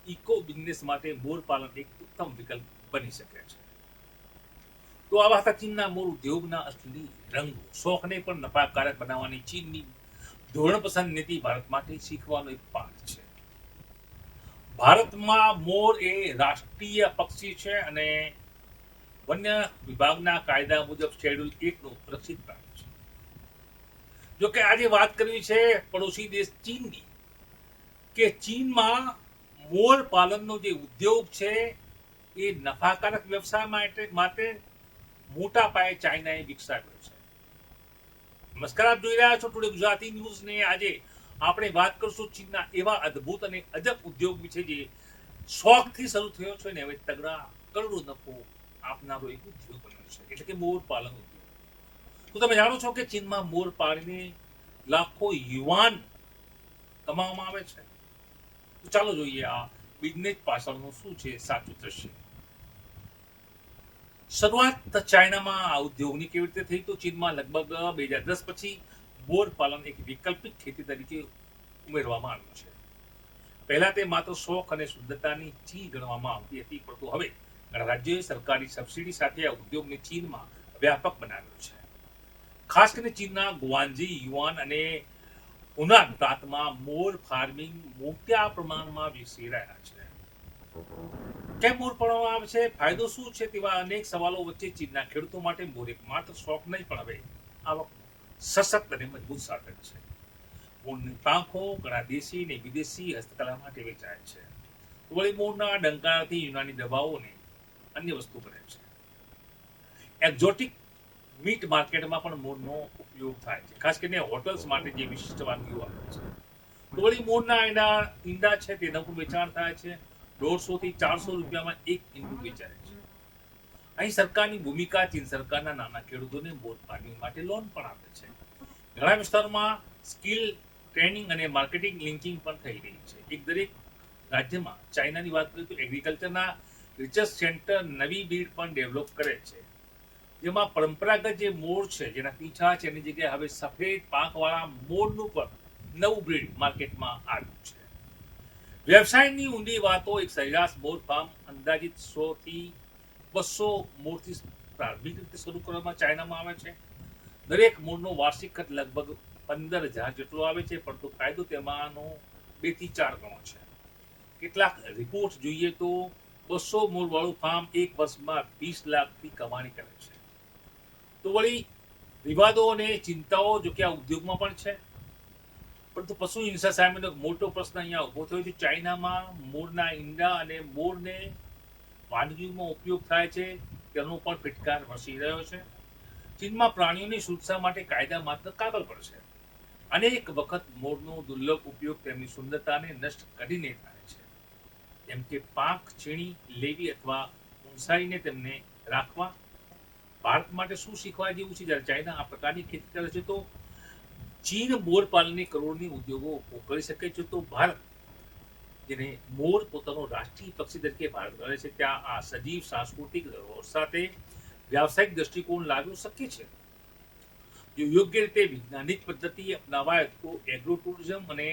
ઇકો બિઝનેસ માટે મોર પાલન એક ઉત્તમ વિકલ્પ બની શકે છે. તો આવા હતા ચીનના મોર ઉદ્યોગના અસલી રંગો. શોખને પણ નફાકારક બનાવવાની ચીનની ધોરણ પસંદ નીતિ ભારત માટે શીખવાનો એક પાઠ છે. ભારતમાં મોર એ રાષ્ટ્રીય પક્ષી છે અને વન્ય વિભાગના કાયદા મુજબ શેડ્યુલ 1 નું સુરક્ષિત પ્રાણી છે. જો કે આજે વાત કરવી છે પડોશી દેશ ચીનની, કે ચીનમાં મોર પાલનનો જે ઉદ્યોગ છે એ નફાકારક વ્યવસાય માટે મોટા પાયે ચાઇનાએ વિકસાવ્યો છે. નમસ્કાર, આપ જોઈ રહ્યા છો ટુડે ગુજરાતી ન્યૂઝ ને આજે આપણે વાત કરશું ચીનના એવા અદ્ભુત અને અજબ ઉદ્યોગ વિશે જે શોખથી શરૂ થયો છે ને હવે તગડા કરોડો નફો આપનારો એક ઉદ્યોગ બન્યો છે, એટલે કે મોર પાલન ઉદ્યોગ. તો તમે જાણો છો કે ચીનમાં મોર પાળીને લાખો યુવાન કમાવામાં આવે છે. તો ચાલો જોઈએ આ બિઝનેસ પાછળનું શું છે સાચું દ્રશ્ય. શરૂઆત ચાઇનામાં આ ઉદ્યોગની કેવી રીતે થઈ? તો ચીનમાં લગભગ 2010 પછી મોર પાલન એક વૈકલ્પિક ખેતી તરીકે ઉમેરવામાં આવ્યું છે. પહેલા તે માત્ર શોખ અને સુંદરતાની ચીજ ગણવામાં આવતી હતી, પરંતુ હવે ઘણા રાજ્યોએ સરકારી સબસિડી સાથે આ ઉદ્યોગને ચીનમાં વ્યાપક બનાવ્યો છે. ખાસ કરીને ચીનના ગુઆન્ઝી, યુઆન અને હુનાન પ્રાંતમાં મોર ફાર્મિંગ મોટા પ્રમાણમાં વિકસી રહ્યા છે. કેમ મોર પાળવામાં આવે છે, ફાયદો શું છે, તેવા અનેક સવાલો વચ્ચે ચીનના ખેડૂતો માટે મોર એક માત્ર શોખ નહીં પણ હવે આવક સશક્ત અને મજબૂત સાધન છે. મોરની પાંખો ઘણા દેશી અને વિદેશી હસ્તકલા માટે વેચાય છે. વળી મોરના ડંકારાથી યુનાની દવાઓને અન્ય વસ્તુ બને છે. એક્ઝોટિક મીટ માર્કેટમાં પણ મોરનો ઉપયોગ થાય છે, ખાસ કરીને હોટલ્સ માટે જે વિશિષ્ટ વાનગીઓ આવે છે. તો વળી મોરના ઈંડા છે તેનું પણ વેચાણ થાય છે. 150 થી 400 રૂપિયામાં એક ઈંડું વેચાય છે. અહીં સરકારની ભૂમિકા ચીન સરકારના નાના ખેડૂતોને મોર ફાર્મિંગ માટે લોન પણ આપે છે. ઘણા વિસ્તારોમાં સ્કિલ ટ્રેનિંગ અને માર્કેટિંગ લિંકિંગ પણ થઈ રહી છે. દરેક રાજ્યમાં ચાઇનાની વાત કરીએ તો એગ્રીકલ્ચરના રિસર્ચ સેન્ટર નવી બ્રીડ પણ ડેવલપ કરે છે, જેમાં પરંપરાગત જે મોર છે જેના પીંછા છે એની જગ્યાએ હવે સફેદ પાંખવાળા મોરનું પણ નવું બ્રીડ માર્કેટમાં આવ્યું છે. વ્યવસાયની ઊંડી વાતો એક સરેરાશ મોર ફાર્મ અંદાજિત 100 થી 200 મોરથી પ્રારંભિક રીતે શરૂ કરવામાં ચાઇનામાં આવે છે. દરેક મોરનો વાર્ષિક ખર્ચ લગભગ 15,000 જેટલો આવે છે, પરંતુ ફાયદો તેમાંનો 2 થી 4 ગણો છે. કેટલાક રિપોર્ટ જોઈએ તો 200 મૂળ વાળું ફાર્મ એક વર્ષમાં 20 લાખની કમાણી કરે છે. તો વળી વિવાદો અને ચિંતાઓ જો કે આ ઉદ્યોગમાં પણ છે, પરંતુ પશુ હિંસા સામેનો મોટો પ્રશ્ન અહીંયા ઉભો થયો છે. ચાઇનામાં મોરના ઈંડા અને મોરને વાનગીઓમાં ઉપયોગ થાય છે તેનો પણ ફિટકાર વરસી રહ્યો છે. ચીનમાં પ્રાણીઓની સુરક્ષા માટે કાયદા માત્ર કાગળ પર છે. અનેક વખત મોરનો દુર્લભ ઉપયોગ તેમની સુંદરતાને નષ્ટ કરીને થાય છે, જેમ કે પાંખ છીણી લેવી અથવા ઊંચાઈને તેમને રાખવા. ભારત માટે શું શીખવા જેવું છે? જ્યારે ચાઇના આ પ્રકારની ખેતી કરે છે તો ચીન મોર પાલનની કરોડની ઉદ્યોગો ઊભો કરી શકે છે, તો ભારત જેને મોર પોતાનો રાષ્ટ્રીય પક્ષી તરીકે ભારત ગણે છે, ત્યાં આ સજીવ સાંસ્કૃતિક ધરોહર સાથે વ્યાવસાયિક દૃષ્ટિકોણ લાવવું શક્ય છે. જો યોગ્ય રીતે વૈજ્ઞાનિક પદ્ધતિ અપનાવાય તો એગ્રો ટુરિઝમ અને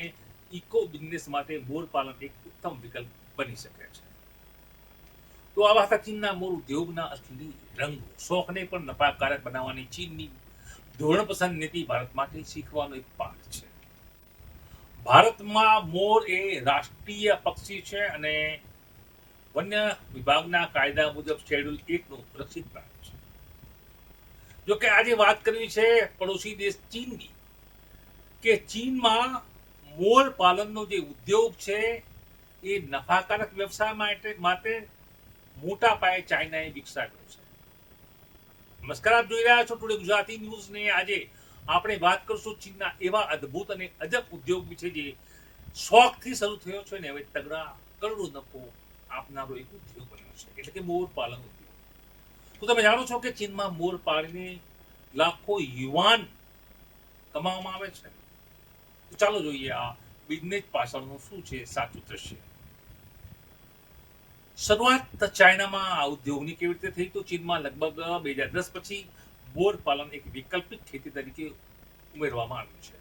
ઇકો બિઝનેસ માટે મોર પાલન એક ઉત્તમ વિકલ્પ બની શકે છે. તો આવા હતા ચીનના મોર ઉદ્યોગના અસલી રંગો. શોખને પણ નફાકારક બનાવવાની ચીનની ધોરણ પસંદ નીતિ ભારત માટે શીખવાનો એક પાઠ છે. ભારતમાં મોર એ રાષ્ટ્રીય પક્ષી છે અને વન્ય વિભાગના કાયદા મુજબ શેડ્યુલ 1 નું સુરક્ષિત પ્રાણી છે. જો કે આજે વાત કરવી છે પડોશી દેશ ચીનની, કે ચીનમાં મોર પાલનનો જે ઉદ્યોગ છે એ નફાકારક વ્યવસાય માટે મોટા પાયે ચાઇનાએ વિકસાવ્યો છે. નમસ્કાર, આપ જોઈ રહ્યા છો ટુડે ગુજરાતી ન્યૂઝ ને. આજે આપણે વાત કરશું ચીનના એવા અદ્ભુત અને અજબ ઉદ્યોગ વિશે જે શોખથી શરૂ થયો છે ને હવે તગડા કરોડો નફો આપનારો એક ઉદ્યોગ બન્યો છે, એટલે કે મોર પાલન ઉદ્યોગ. તો તમે જાણો છો કે ચીનમાં મોર પાળીને લાખો યુવાન કમાવામાં આવે છે. તો ચાલો જોઈએ આ બિઝનેસ પાછળનું શું છે સાચું દ્રશ્ય. શરૂઆત ચાઇનામાં આ ઉદ્યોગની કેવી રીતે થઈ? તો ચીનમાં લગભગ 2010 પછી મોર પાલન એક વૈકલ્પિક ખેતી તરીકે ઉમેરવામાં આવ્યું છે.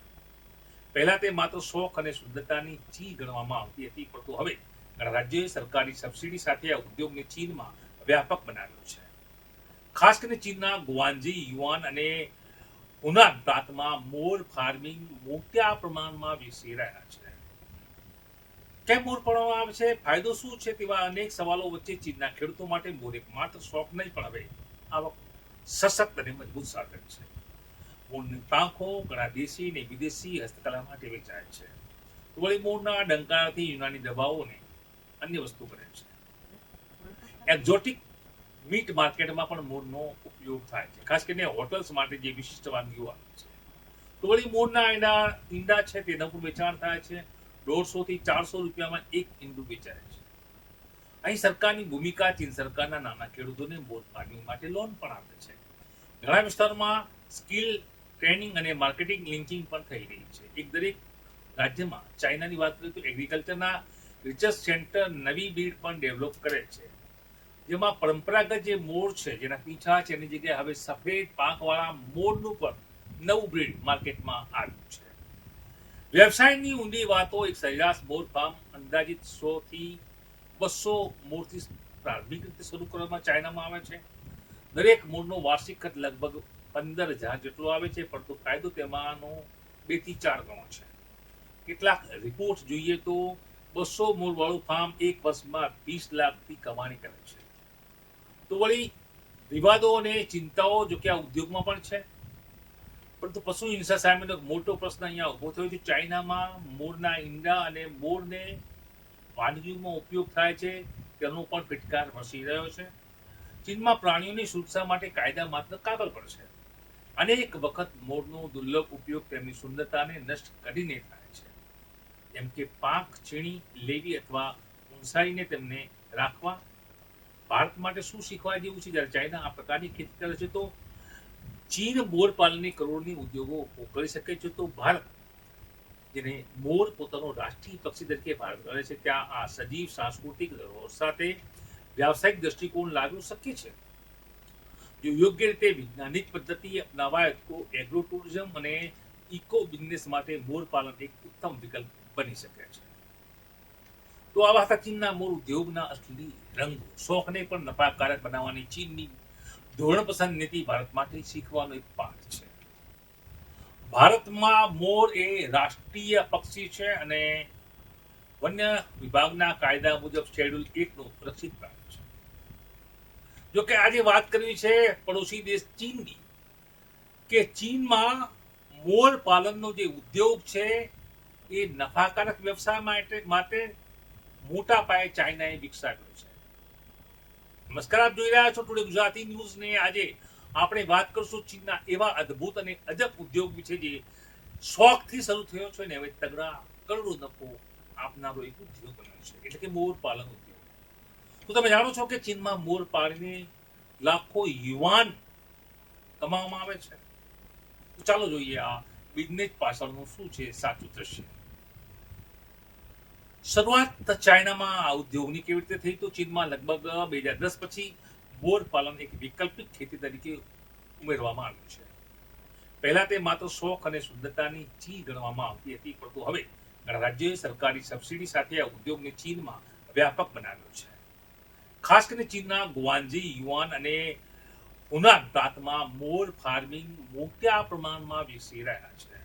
પહેલા તે માત્ર શોખ અને સુંદરતાની ચીજ ગણવામાં આવતી હતી, પરંતુ હવે ઘણા રાજ્યોએ સરકારી સબસિડી સાથે આ ઉદ્યોગને ચીનમાં વ્યાપક બનાવ્યો છે. ખાસ કરીને ચીનના ગુઆન્ઝી, યુઆન અને હુનાન પ્રાંતમાં મોર ફાર્મિંગ મોટા પ્રમાણમાં વિકસી રહ્યા છે. કેમ મોર પાળવામાં આવે છે? ફાયદો શું છે? તેવા અનેક સવાલો વચ્ચે ચીનના ખેડૂતો માટે મોર એક માત્ર શોખ નહીં, પણ હવે આવક સશક્ત અને મજબૂત સાધન છે. મોરની પાંખો ઘણા દેશી અને વિદેશી હસ્તકલા માટે વેચાય છે. વળી મોરના ડંકારાથી યુનાની દવાઓ અને અન્ય વસ્તુ બને છે. એક્ઝોટિક મીટ માર્કેટમાં પણ મોરનો ઉપયોગ થાય છે, ખાસ કરીને હોટલ્સ માટે જે વિશિષ્ટ વાનગીઓ આવે છે. તો વળી મોરના ઈંડા છે તેનું પણ વેચાણ થાય છે. 150 થી 400 રૂપિયામાં એક ઈંડું વેચાય છે. અહીં સરકારની ભૂમિકા. ચીન સરકારના નાના ખેડૂતોને મોર ફાર્મિંગ માટે લોન પણ આપે છે. ઘણા વિસ્તારોમાં સ્કિલ ટ્રેનિંગ અને માર્કેટિંગ લિંકિંગ પણ થઈ રહી છે. દરેક રાજ્યમાં ચાઇનાની વાત કરીએ તો એગ્રીકલ્ચરના રિસર્ચ સેન્ટર નવી બ્રીડ પણ ડેવલપ કરે છે, જેમાં પરંપરાગત જે મોર છે જેના પીંછા છે એની જગ્યાએ હવે સફેદ પાંખવાળા મોરનું પણ નવું બ્રીડ માર્કેટમાં આવ્યું છે. વ્યવસાયની ઊંડી વાતો. એક સરેરાશ મોર ફાર્મ અંદાજિત 100 થી 200 મોરથી પ્રારંભિક રીતે શરૂ કરવામાં ચાઇનામાં આવે છે. દરેક મોરનો વાર્ષિક ખર્ચ લગભગ 15,000 જેટલો આવે છે, પરંતુ ફાયદો તેમાંનો 2 થી 4 ગણો છે. કેટલાક રિપોર્ટ જોઈએ તો 200 મોર વાળું ફાર્મ એક વર્ષમાં 20 લાખની કમાણી કરે છે. તો વળી વિવાદો અને ચિંતાઓ જો કે આ ઉદ્યોગમાં પણ છે, પરંતુ પશુ હિંસા સામેનો મોટો પ્રશ્ન અહીંયા ઉભો થયો છે. ચાઇનામાં મોરના ઈંડા અને મોરને વાનગીઓમાં ઉપયોગ થાય છે તેનો પણ ફિટકાર વરસી રહ્યો છે. ચીનમાં પ્રાણીઓની સુરક્ષા માટે કાયદા માત્ર કાગળ પર છે. અનેક વખત મોરનો દુર્લભ ઉપયોગ તેમની સુંદરતાને નષ્ટ કરીને થાય છે, જેમ કે પાંખ છીણી લેવી અથવા ઊંચાઈને તેમને રાખવા. ભારત માટે શું શીખવા જેવું છે? જ્યારે ચાઇના આ પ્રકારની ખેતી કરે છે તો ચીન મોર પાલનની કરોડની ઉદ્યોગો ઊભો કરી શકે છે, તો ભારત જેને મોર પોતાનો રાષ્ટ્રીય પક્ષી તરીકે ભારત ગણે છે, ત્યાં આ સજીવ સાંસ્કૃતિક ધરોહર સાથે વ્યાવસાયિક દૃષ્ટિકોણ લાવવું શક્ય છે. જો યોગ્ય રીતે વૈજ્ઞાનિક પદ્ધતિ અપનાવાય તો એગ્રો ટુરિઝમ અને ઇકો બિઝનેસ માટે મોર પાલન એક ઉત્તમ વિકલ્પ બની શકે છે. તો આવા હતા ચીનના મોર ઉદ્યોગના અસલી રંગો. શોખને પણ નફાકારક બનાવવાની ચીનની ધોરણ પસંદ નીતિ ભારત માટે શીખવાનો એક પાઠ છે. ભારતમાં મોર એ રાષ્ટ્રીય પક્ષી છે અને વન્ય વિભાગના કાયદા મુજબ શેડ્યુલ 1 નું સુરક્ષિત પ્રાણી છે. જો કે આજે વાત કરવી છે પડોશી દેશ ચીનની, કે ચીનમાં મોર પાલનનો જે ઉદ્યોગ છે એ નફાકારક વ્યવસાય માટે મોટા પાયે ચાઇનાએ વિકસાવ્યો છે. નમસ્કાર, આપ જોઈ રહ્યા છો ટુડે ગુજરાતી ન્યૂઝ ને આજે આપણે વાત કરશું ચીનના એવા અદ્ભુત અને અજબ ઉદ્યોગ વિશે જે શોખથી શરૂ થયો છે ને હવે તગડા કરોડો નફો આપનારો એક ઉદ્યોગ બન્યો છે, એટલે કે મોર પાલન ઉદ્યોગ. તો તમે જાણો છો કે ચીનમાં મોર પાળીને લાખો યુવાન કમાવામાં આવે છે. તો ચાલો જોઈએ આ બિઝનેસ પાછળનું શું છે સાચું દ્રશ્ય. શરૂઆત ચાઇનામાં આ ઉદ્યોગની કેવી રીતે થઈ? તો ચીનમાં લગભગ 2010 પછી મોર પાલન એક વૈકલ્પિક ખેતી તરીકે ઉમેરવામાં આવ્યું છે. પહેલા તે માત્ર શોખ અને સુંદરતાની ચીજ ગણવામાં આવતી હતી, પરંતુ હવે ઘણા રાજ્યોએ સરકારી સબસિડી સાથે આ ઉદ્યોગને ચીનમાં વ્યાપક બનાવ્યો છે. ખાસ કરીને ચીનના ગુઆન્ઝી, યુઆન અને હુનાન પ્રાંતમાં મોર ફાર્મિંગ મોટા પ્રમાણમાં વિકસી રહ્યા છે.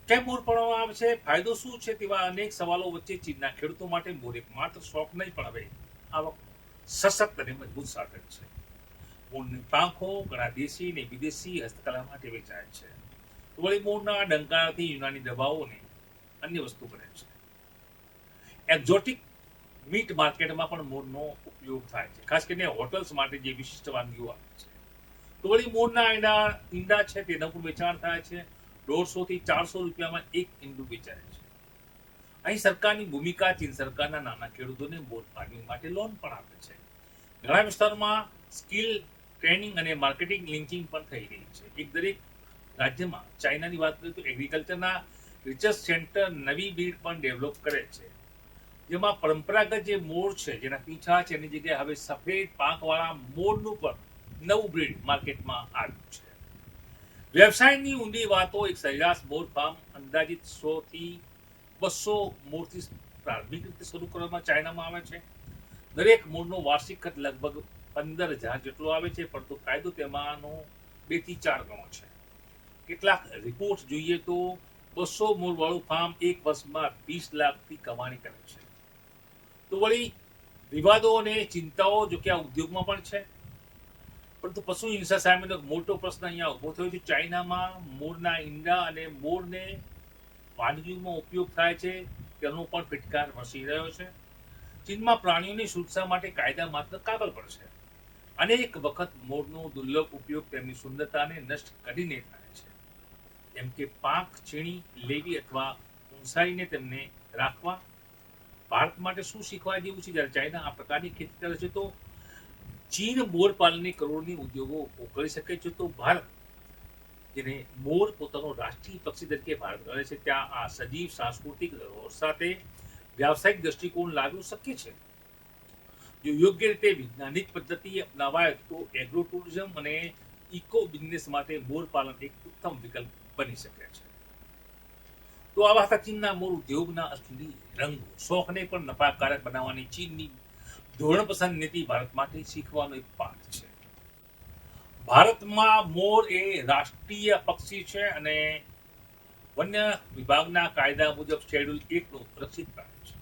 કેમ મોર પાળવામાં આવે છે, ફાયદો શું છે, તેવા અનેક સવાલો વચ્ચે ચીનના ખેડૂતો માટે મોર એક માત્ર શોખ નહીં પણ હવે આવક સશક્ત અને મજબૂત સાધન છે. મોરની પાંખો ઘણા દેશી અને વિદેશી હસ્તકલા માટે વેચાય છે. વળી મોરના ડંકારાથી યુનાની દવાઓ અને અન્ય વસ્તુ બને છે. એક્ઝોટિક મીટ માર્કેટમાં પણ મોરનો ઉપયોગ થાય છે, ખાસ કરીને હોટલ્સ માટે જે વિશિષ્ટ વાનગીઓ આવે છે. તો વળી મોરના ઈંડા છે તેનું પણ વેચાણ થાય છે. 150 થી 400 રૂપિયામાં એક ઈંડું વેચાય છે. અહીં સરકારની ભૂમિકા, ચીન સરકારના નાના ખેડૂતોને મોર ફાર્મિંગ માટે લોન પણ આપે છે. ઘણા વિસ્તારોમાં સ્કિલ ટ્રેનિંગ અને માર્કેટિંગ લિંકિંગ પણ થઈ રહી છે. એક દરેક રાજ્યમાં ચાઇનાની વાત કરીએ તો એગ્રીકલ્ચરના રિસર્ચ સેન્ટર નવી બ્રીડ પણ ડેવલપ કરે છે, જેમાં પરંપરાગત જે મોર છે જેના પીંછા છે એની જગ્યાએ હવે સફેદ પાંખવાળા મોરનું પણ નવું બ્રીડ માર્કેટમાં આવ્યું છે. વ્યવસાયની ઊંડી વાતો, એક સરેરાશ મોર ફાર્મ અંદાજિત 100 થી 200 મોરથી પ્રારંભિક રીતે શરૂ કરવામાં ચાઇનામાં આવે છે. દરેક મોરનો વાર્ષિક ખર્ચ લગભગ 15,000 જેટલો આવે છે, પરંતુ ફાયદો તેમાંનો 2 થી 4 ગણો છે. કેટલાક રિપોર્ટ જોઈએ તો 200 મોર વાળું ફાર્મ એક વર્ષમાં 20 લાખથી કમાણી કરે છે. તો વળી વિવાદો અને ચિંતાઓ જો કે આ ઉદ્યોગમાં પણ છે, પરંતુ પશુ હિંસા સામેનો એક મોટો પ્રશ્ન અહીંયા ઉભો થયો છે. ચાઇનામાં મોરના ઈંડા અને મોરને વાનગીઓમાં ઉપયોગ થાય છે તેનો પણ ફિટકાર વસી રહ્યો છે. ચીનમાં પ્રાણીઓની સુરક્ષા માટે કાયદા માત્ર કાગળ પર છે. અનેક વખત મોરનો દુર્લભ ઉપયોગ તેમની સુંદરતાને નષ્ટ કરીને થાય છે, જેમ કે પાંખ છીણી લેવી અથવા ઊંચાઈને તેમને રાખવા. ભારત માટે શું શીખવા જેવું છે? જ્યારે ચાઇના આ પ્રકારની ખેતી કરે છે તો ચીન મોર પાલનની કરોડની ઉદ્યોગો કરી શકે છે, તો ભારત જેને મોર પોતાનો રાષ્ટ્રીય પક્ષી તરીકે ભારત કરે છે, ત્યાં આ સજીવ સાંસ્કૃતિક ધરોહર સાથે વ્યાવસાયિક દ્રષ્ટિકોણ લાવવું શક્ય છે. જો યોગ્ય રીતે વૈજ્ઞાનિક પદ્ધતિ અપનાવાય તો એગ્રો ટુરિઝમ અને ઇકો બિઝનેસ માટે મોર પાલન એક ઉત્તમ વિકલ્પ બની શકે છે. તો આવા હતા ચીનના મોર ઉદ્યોગના અસલી રંગો. શોખને પણ નફાકારક બનાવવાની ચીનની ધોરણ પસંદ નીતિ ભારત માટે શીખવાનો એક પાઠ છે. ભારતમાં મોર એ રાષ્ટ્રીય પક્ષી છે અને વન્ય વિભાગના કાયદા મુજબ શેડ્યુલ 1 નું સુરક્ષિત પ્રાણી છે.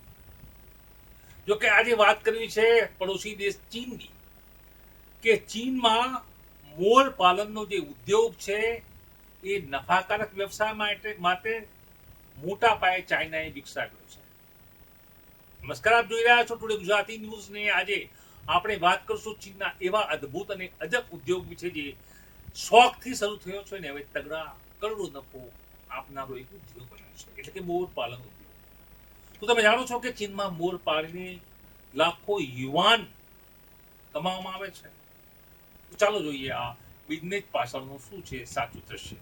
જો કે આજે વાત કરવી છે પડોશી દેશ ચીનની, કે ચીનમાં મોર પાલનનો જે ઉદ્યોગ છે એ નફાકારક વ્યવસાય માટે મોટા પાયે ચાઇનાએ વિકસાવ્યો છે. નમસ્કાર, આપ જોઈ રહ્યા છો ટુડે ગુજરાતી ન્યૂઝ ને આજે આપણે વાત કરશું ચીનના એવા અદ્ભુત અને અજબ ઉદ્યોગ વિશે જે શોખથી શરૂ થયો છે ને હવે તગડા કરોડો નફો આપનારો એક ઉદ્યોગ બન્યો છે, એટલે કે મોર પાલન ઉદ્યોગ. તો તમે જાણો છો કે ચીનમાં મોર પાળીને લાખો યુવાન કમાવામાં આવે છે. તો ચાલો જોઈએ આ બિઝનેસ પાછળનું શું છે સાચું દ્રશ્ય.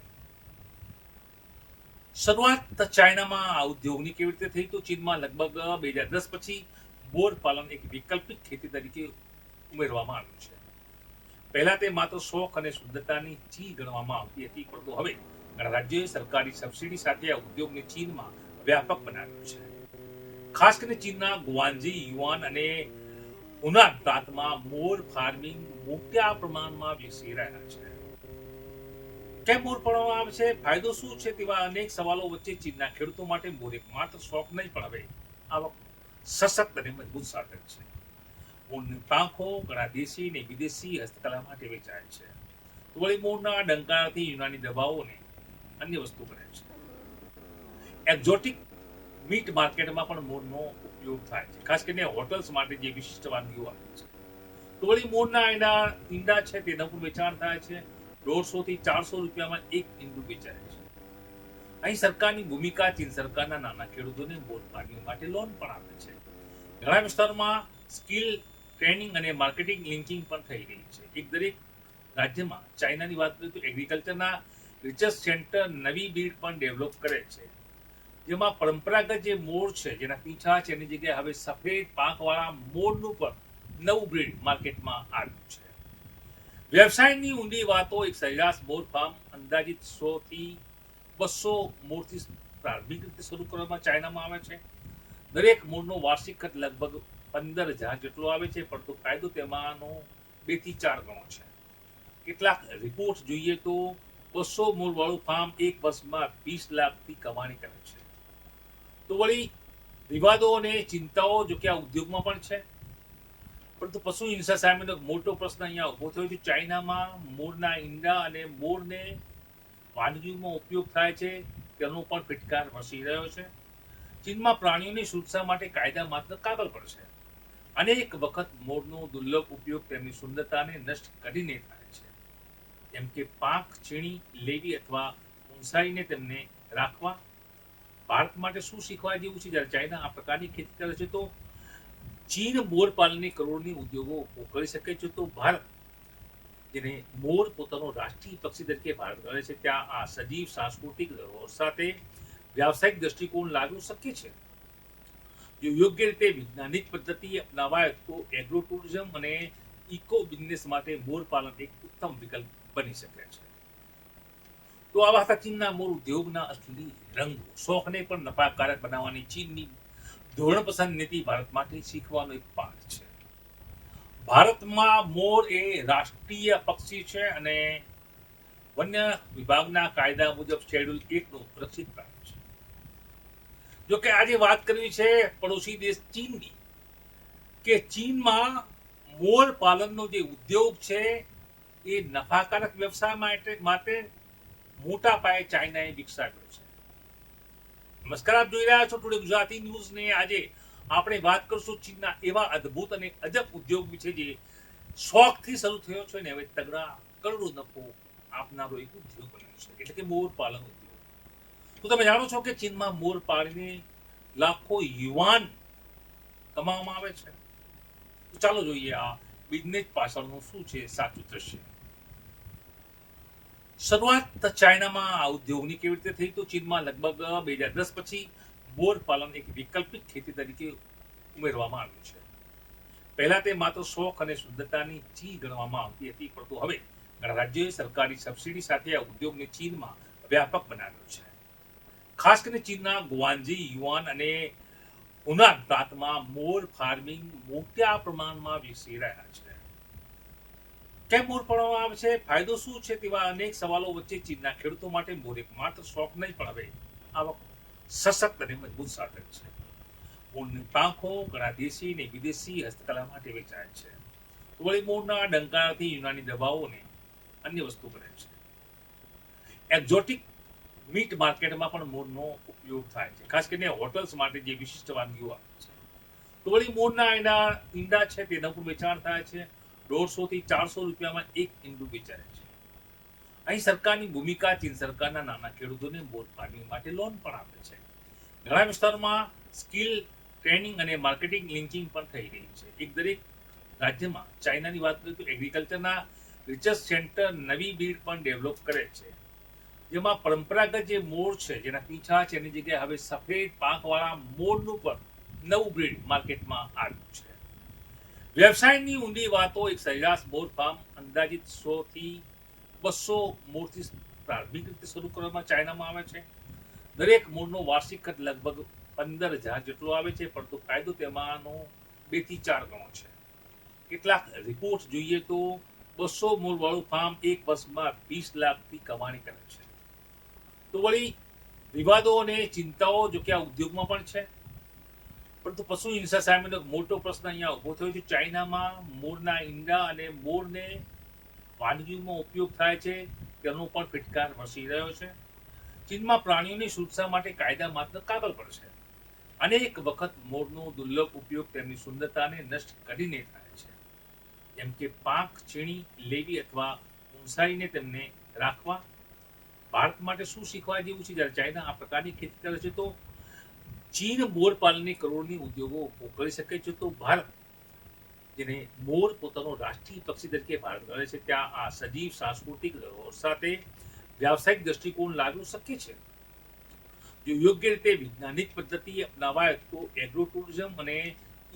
શરૂઆત ચાઇનામાં આ ઉદ્યોગની કેવી રીતે થઈ? તો ચીનમાં લગભગ 2010 પછી મોર પાલન એક વૈકલ્પિક ખેતી તરીકે ઉમેરવામાં આવ્યું છે. પહેલા તે માત્ર શોખ અને સુંદરતાની ચીજ ગણવામાં આવતી હતી, પરંતુ હવે ઘણા રાજ્યોએ સરકારી સબસિડી સાથે આ ઉદ્યોગને ચીનમાં વ્યાપક બનાવ્યો છે. ખાસ કરીને ચીનના ગુઆન્ઝી, યુઆન અને હુનાન પ્રાંતમાં મોર ફાર્મિંગ મોટા પ્રમાણમાં વિકસી રહ્યા છે. કેમ મોર પાળવામાં આવે છે, ફાયદો શું છે, તેવા અનેક સવાલો વચ્ચે ચીનના ખેડૂતો માટે મોર એક માત્ર શોખ નહીં પણ હવે આવક સશક્ત અને મજબૂત સાધન છે. મૂળની પાંખો ઘણા દેશી અને વિદેશી હસ્તકલા માટે વેચાય છે. તો વળી મૂળના ડંકારાથી યુનાની દવાઓને અન્ય વસ્તુ બને છે. એક્ઝોટિક મીટ માર્કેટમાં પણ મૂળનો ઉપયોગ થાય છે, ખાસ કરીને હોટલ્સ માટે જે વિશિષ્ટ વાનગીઓ આવે છે. તો વળી મૂળના ઈંડા છે તેનું પણ વેચાણ થાય છે. 150 થી 400 રૂપિયામાં એક ઈંડું વેચાય છે. અહીં સરકારની ભૂમિકા ચીન સરકારના નાના ખેડૂતોને મૂળ પાડવા માટે લોન પણ આપે છે. ઘણા વિસ્તારોમાં સ્કિલ ટ્રેનિંગ અને માર્કેટિંગ લિંકિંગ પણ થઈ રહી છે. એક દરેક રાજ્યમાં ચાઇનાની વાત કરીએ તો એગ્રીકલ્ચરના રિસર્ચ સેન્ટર નવી બ્રીડ પણ ડેવલપ કરે છે, જેમાં પરંપરાગત જે મોર છે જેના પીંછા છે એની જગ્યાએ હવે સફેદ પાંખવાળા મોરનું પણ નવું બ્રીડ માર્કેટમાં આવ્યું છે. વ્યવસાયની ઊંડી વાતો એક સરેરાશ મોર ફાર્મ અંદાજિત 100 થી 200 મોરથી પ્રારંભિક રીતે શરૂ કરવામાં ચાઇનામાં આવે છે. દરેક મોરનો વાર્ષિક ખર્ચ લગભગ 15,000 જેટલો આવે છે, પરંતુ ફાયદો તેમાંનો 2 થી 4 ગણો છે. કેટલાક રિપોર્ટ જોઈએ તો 200 મોર વાળું ફાર્મ એક વર્ષમાં 20 લાખથી કમાણી કરે છે. તો વળી વિવાદો અને ચિંતાઓ જો કે આ ઉદ્યોગમાં પણ છે, પરંતુ પશુ હિંસા સામેનો મોટો પ્રશ્ન અહીંયા ઉભો થયો છે. ચાઇનામાં મોરના ઈંડા અને મોરને વાનગીઓમાં ઉપયોગ થાય છે તેનો પણ ફિટકાર વસી રહ્યો છે. ચીનમાં પ્રાણીઓની સુરક્ષા માટે કાયદા માત્ર કાગળ પર છે. અનેક વખત મોરનો દુર્લભ ઉપયોગ તેમની સુંદરતાને નષ્ટ કરીને થાય છે, જેમ કે પાંખ છીણી લેવી અથવા ઊંચાઈને તેમને રાખવા. ભારત માટે શું શીખવા જેવું છે? જ્યારે ચાઇના આ પ્રકારની ખેતી કરે છે તો ચીન મોર પાલનની કરોડની ઉદ્યોગો કરી શકે છે, તો ભારત જેને મોર પોતાનો રાષ્ટ્રીય પક્ષી તરીકે ભારત ગણે છે ત્યાં આ સજીવ સાંસ્કૃતિક ધરોહર સાથે વ્યાવસાયિક દૃષ્ટિકોણ લાગવું શક્ય છે. જો યોગ્ય રીતે વૈજ્ઞાનિક પદ્ધતિ અપનાવાય તો એગ્રો ટુરિઝમ અને ઇકો બિઝનેસ માટે મોર પાલન એક ઉત્તમ વિકલ્પ બની શકે છે. તો આવા હતા ચીનના મોર ઉદ્યોગના અસલી રંગો. શોખને પણ નફાકારક બનાવવાની ચીનની ધોરણ પસંદ નીતિ ભારત માટે શીખવાનો એક પાઠ છે. ભારતમાં મોર એ રાષ્ટ્રીય પક્ષી છે અને વન્ય વિભાગના કાયદા મુજબ શેડ્યુલ 1 નું સુરક્ષિત પ્રાણી છે. જો કે આજે વાત કરવી છે પડોશી દેશ ચીનની, કે ચીનમાં મોર પાલનનો જે ઉદ્યોગ છે એ નફાકારક વ્યવસાય માટે મોટા પાયે ચાઇનાએ વિકસાવ્યો છે. નમસ્કાર, આપ જોઈ રહ્યા છો ટુડે ગુજરાતી ન્યૂઝ ને આજે આપણે વાત કરશું ચીનના એવા અદ્ભુત અને અજબ ઉદ્યોગ વિશે જે શોખથી શરૂ થયો છે ને હવે તગડા કરોડો નફો આપનારો એક ઉદ્યોગ બન્યો છે, એટલે કે મોર પાલન ઉદ્યોગ. તો તમે જાણો છો કે ચીનમાં મોર પાળીને લાખો યુવાન કમાવામાં આવે છે. તો ચાલો જોઈએ આ બિઝનેસ પાછળનું શું છે સાચું દ્રશ્ય. શરૂઆત ચાઇનામાં આ ઉદ્યોગની કેવી રીતે થઈ? તો ચીનમાં લગભગ 2010 પછી મોર પાલન એક વૈકલ્પિક ખેતી તરીકે ઉમેરવામાં આવ્યું છે. પહેલા તે માત્ર શોખ અને સુંદરતાની ચીજ ગણવામાં આવતી હતી, પરંતુ હવે ઘણા રાજ્યોએ સરકારી સબસિડી સાથે આ ઉદ્યોગને ચીનમાં વ્યાપક બનાવ્યો છે. ખાસ કરીને ચીનના ગુઆન્ઝી, યુઆન અને હુનાન પ્રાંતમાં મોર ફાર્મિંગ મોટા પ્રમાણમાં વિકસી રહ્યા છે. કેમ મોર પાળવામાં આવે છે? ફાયદો શું છે? તેવા અનેક સવાલો વચ્ચે ચીનના ખેડૂતો માટે મોર એક માત્ર શોખ નહીં પણ હવે આવક સશક્ત અને મજબૂત સાધન છે. મોરની પાંખો ઘણા દેશી અને વિદેશી હસ્તકલા માટે વેચાય છે. તો વળી મોરના ડંકારાથી યુનાની દવાઓને અન્ય વસ્તુ બને છે. એક્ઝોટિક મીટ માર્કેટમાં પણ મોરનો ઉપયોગ થાય છે, ખાસ કરીને હોટલ્સ માટે જે વિશિષ્ટ વાનગીઓ આવે છે. તો વળી મોરના ઈંડા છે તેનું પણ વેચાણ થાય છે. 150 થી 400 રૂપિયામાં એક ઈંડું વેચાય છે. અહીં સરકારની ભૂમિકા ચીન સરકારના નાના ખેડૂતોને મોર ફાર્મિંગ માટે લોન પણ આપે છે. ઘણા વિસ્તારોમાં સ્કિલ ટ્રેનિંગ અને માર્કેટિંગ લિંકિંગ પણ થઈ રહી છે. એક દરેક રાજ્યમાં ચાઇનાની વાત કરીએ તો એગ્રીકલ્ચરના રિસર્ચ સેન્ટર નવી બ્રીડ પણ ડેવલપ કરે છે, જેમાં પરંપરાગત જે મોર છે જેના પીંછા છે એની જગ્યાએ હવે સફેદ પાંખવાળા મોરનું પણ નવું બ્રીડ માર્કેટમાં આવ્યું છે. વ્યવસાયની ઊંડી વાતો એક સરેરાશ મોર ફાર્મ અંદાજિત 100 થી 200 મોરથી પ્રારંભિક રીતે શરૂ કરવામાં ચાઇનામાં આવે છે. દરેક મોરનો વાર્ષિક ખર્ચ લગભગ 15,000 જેટલો આવે છે, પરંતુ ફાયદો તેમાંનો 2 થી 4 ગણો છે. કેટલાક રિપોર્ટ જોઈએ તો 200 મોર વાળું ફાર્મ એક વર્ષમાં 20 લાખથી કમાણી કરે છે. તો વળી વિવાદો અને ચિંતાઓ જો કે આ ઉદ્યોગમાં પણ છે, પરંતુ પશુ હિંસા સામેનો એક મોટો પ્રશ્ન અહીંયા ઉભો થયો છે. ચાઇનામાં મોરના ઈંડા અને મોરને વાનગીઓમાં ઉપયોગ થાય છે તેનો પણ ફિટકાર વસી રહ્યો છે. ચીનમાં પ્રાણીઓની સુરક્ષા માટે કાયદા માત્ર કાગળ પર છે. અનેક વખત મોરનો દુર્લભ ઉપયોગ તેમની સુંદરતાને નષ્ટ કરીને થાય છે, જેમ કે પાંખ છીણી લેવી અથવા ઊંચાઈને તેમને રાખવા. ભારત માટે શું શીખવા જેવું છે? જ્યારે ચાઇના આ પ્રકારની ખેતી કરે છે તો ચીન મોર પાલનની કરોડની ઉદ્યોગો ઊભો કરી શકે છે, તો ભારત, જેને મોર પોતાનો રાષ્ટ્રીય પક્ષી તરીકે ભારત ગણે છે, ત્યાં આ સજીવ સાંસ્કૃતિક ધરોહર સાથે વ્યાવસાયિક દ્રષ્ટિકોણ લાવવું શક્ય છે. જો યોગ્ય રીતે વૈજ્ઞાનિક પદ્ધતિ અપનાવાય તો એગ્રો ટુરિઝમ અને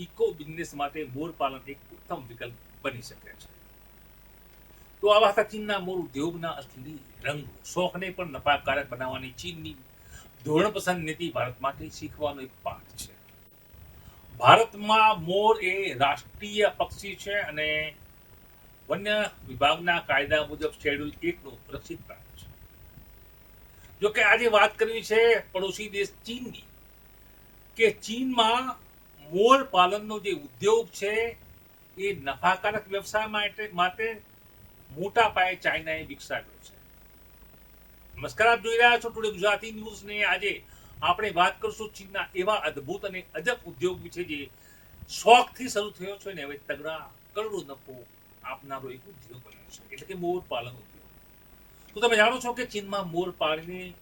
ઇકો બિઝનેસ માટે મોર પાલન એક ઉત્તમ વિકલ્પ બની શકે છે. તો આવા હતા ચીનના મોર ઉદ્યોગના અસલી રંગો. શોખને પણ નફાકારક બનાવવાની ચીનની ધોરણ પસંદ નીતિ ભારત માટે શીખવાનો એક પાઠ છે. ભારતમાં મોર એ રાષ્ટ્રીય પક્ષી છે અને વન્ય વિભાગના કાયદા મુજબ શેડ્યુલ 1 નું રક્ષિત પ્રાણી છે. જો કે આજે વાત કરવી છે પડોશી દેશ ચીનની, કે ચીનમાં મોર પાલનનો જે ઉદ્યોગ છે એ નફાકારક વ્યવસાય માટે મોટા પાયે ચાઇનાએ વિકસાવ્યો છે. નમસ્કાર, આપ જોઈ રહ્યા છો ટુડે ગુજરાતી ન્યૂઝ ને. આજે આપણે વાત કરશું ચીનના એવા અદ્ભુત અને અજબ ઉદ્યોગ વિશે જે શોખથી શરૂ થયો છે ને હવે તગડા કરોડો નફો આપનારો એક ઉદ્યોગ બન્યો છે, એટલે કે મોર પાલન ઉદ્યોગ. તો તમે જાણો છો કે ચીનમાં મોર પાળીને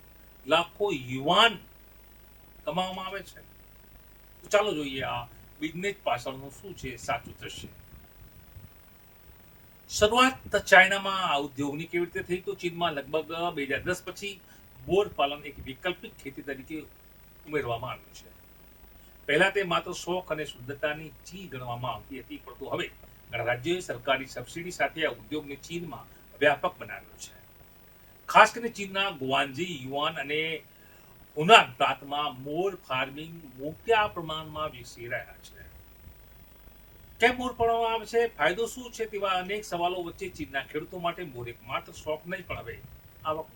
લાખો યુવાન કમાવામાં આવે છે. તો ચાલો જોઈએ આ બિઝનેસ પાછળનું શું છે સાચું દ્રશ્ય. શરૂઆત ચાઇનામાં આ ઉદ્યોગની કેવી રીતે થઈ? તો ચીનમાં લગભગ 2010 પછી મોર પાલન એક વૈકલ્પિક ખેતી તરીકે ઉમેરવામાં આવ્યું છે. પહેલા તે માત્ર શોખ અને શુદ્ધતાની ચીજ ગણવામાં આવતી હતી, પરંતુ હવે ઘણા રાજ્યોએ સરકારી સબસિડી સાથે આ ઉદ્યોગને ચીનમાં વ્યાપક બનાવ્યો છે. ખાસ કરીને ચીનના ગુઆન્ઝી, યુવાન અને હુનાન પ્રાંતમાં મોર ફાર્મિંગ મોટા પ્રમાણમાં વિકસી રહ્યા છે. કેમ મોર પાળવામાં આવે છે? ફાયદો શું છે? તેવા અનેક સવાલો વચ્ચે ચીનના ખેડૂતો માટે મોર એક માત્ર શોખ નહીં, પણ હવે આવક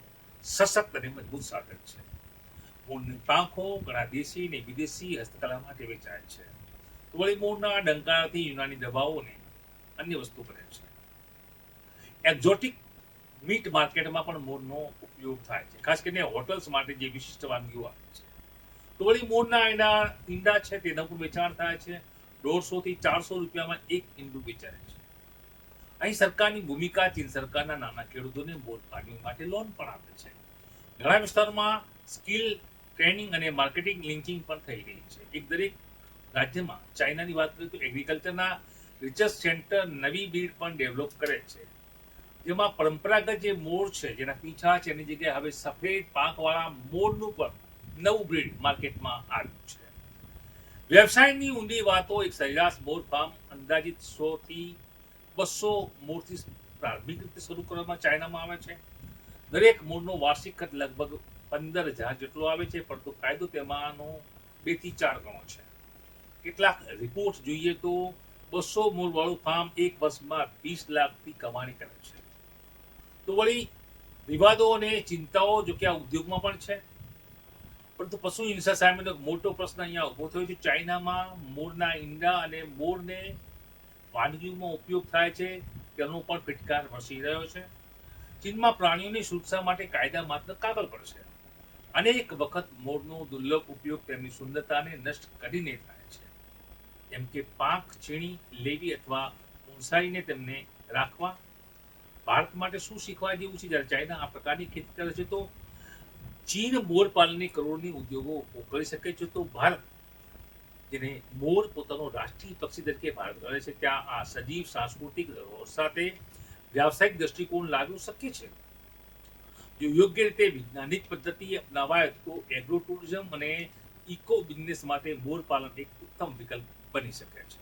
સશક્ત અને મજબૂત સાધન છે. મોરની પાંખો ઘણા દેશી અને વિદેશી હસ્તકલા માટે વેચાય છે. તો વળી મોરના ડંકારાથી યુનાની દવાઓ અને અન્ય વસ્તુ બને છે. એક્ઝોટિક મીટ માર્કેટમાં પણ મોરનો ઉપયોગ થાય છે, ખાસ કરીને હોટલ્સ માટે જે વિશિષ્ટ વાનગીઓ આવે છે. તો વળી મોરના ઈંડા છે તેનું પણ વેચાણ થાય છે. 150 થી 400 રૂપિયામાં એક ઈંડું વેચાય છે. અહીં સરકારની ભૂમિકા, ચીન સરકારના નાના ખેડૂતોને મોર ફાર્મિંગ માટે લોન પણ આપે છે. ઘણા વિસ્તારોમાં સ્કિલ ટ્રેનિંગ અને માર્કેટિંગ લિંકિંગ પણ થઈ રહી છે. દરેક રાજ્યમાં ચાઇનાની વાત કરીએ તો એગ્રીકલ્ચરના રિસર્ચ સેન્ટર નવી બ્રીડ પણ ડેવલપ કરે છે, જેમાં પરંપરાગત જે મોર છે જેના પીંછા છે એની જગ્યાએ હવે સફેદ પાંખવાળા મોરનું પણ નવું બ્રીડ માર્કેટમાં આવ્યું છે. વ્યવસાયની ઊંડી વાતો. એક સરેરાશ મોર ફાર્મ અંદાજિત 100 થી 200 મોરથી પ્રારંભિક રીતે શરૂ કરવામાં ચાઇનામાં આવે છે. દરેક મોરનો વાર્ષિક ખર્ચ લગભગ 15,000 જેટલો આવે છે, પરંતુ ફાયદો તેમાંનો 2 થી 4 ગણો છે. કેટલાક રિપોર્ટ જોઈએ તો 200 મોર વાળું ફાર્મ એક વર્ષમાં 20 લાખથી કમાણી કરે છે. તો વળી વિવાદો અને ચિંતાઓ જો કે આ ઉદ્યોગમાં પણ છે, પરંતુ પશુ હિંસા સામેનો એક મોટો પ્રશ્ન અહીંયા ઉભો થયો છે. ચાઇનામાં મોરના ઈંડા અને મોરને વાનગીઓમાં ઉપયોગ થાય છે તેનો પણ ફિટકાર વસી રહ્યો છે. ચીનમાં પ્રાણીઓની સુરક્ષા માટે કાયદા માત્ર કાગળ પર છે. અનેક વખત મોરનો દુર્લભ ઉપયોગ તેમની સુંદરતાને નષ્ટ કરીને થાય છે, જેમ કે પાંખ છીણી લેવી અથવા ઊંચાઈને તેમને રાખવા. ભારત માટે શું શીખવા જેવું છે? જ્યારે ચાઇના આ પ્રકારની ખેતી કરે છે તો ચીન મોર પાલનની કરોડની ઉદ્યોગો ઊભો કરી શકે છે, તો ભારત, જેને મોર પોતાનો રાષ્ટ્રીય પક્ષી તરીકે ભારત ગણે છે, ત્યાં આ સજીવ સાંસ્કૃતિક ધરોહર સાથે વ્યાવસાયિક દ્રષ્ટિકોણ લાવવું શક્ય છે. જો યોગ્ય રીતે વૈજ્ઞાનિક પદ્ધતિ અપનાવાય તો એગ્રો ટુરિઝમ અને ઇકો બિઝનેસ માટે મોર પાલન એક ઉત્તમ વિકલ્પ બની શકે છે.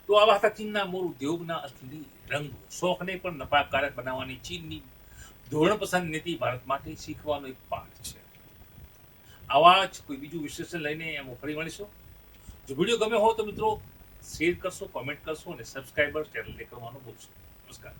તો આવા હતા ચીનના મોર ઉદ્યોગના અસલી રંગો. શોખને પણ નફાકારક બનાવવાની ચીનની ધોરણ પસંદ નીતિ ભારત માટે શીખવાનો એક પાઠ છે. આવા જ કોઈ બીજું વિશ્લેષણ લઈને એમાં ફરી મળીશું. જો વિડીયો ગમ્યો હોય તો મિત્રો શેર કરશો, કોમેન્ટ કરશો અને સબસ્ક્રાઇબર ચેનલને કરવાનું ભૂલશો. નમસ્કાર.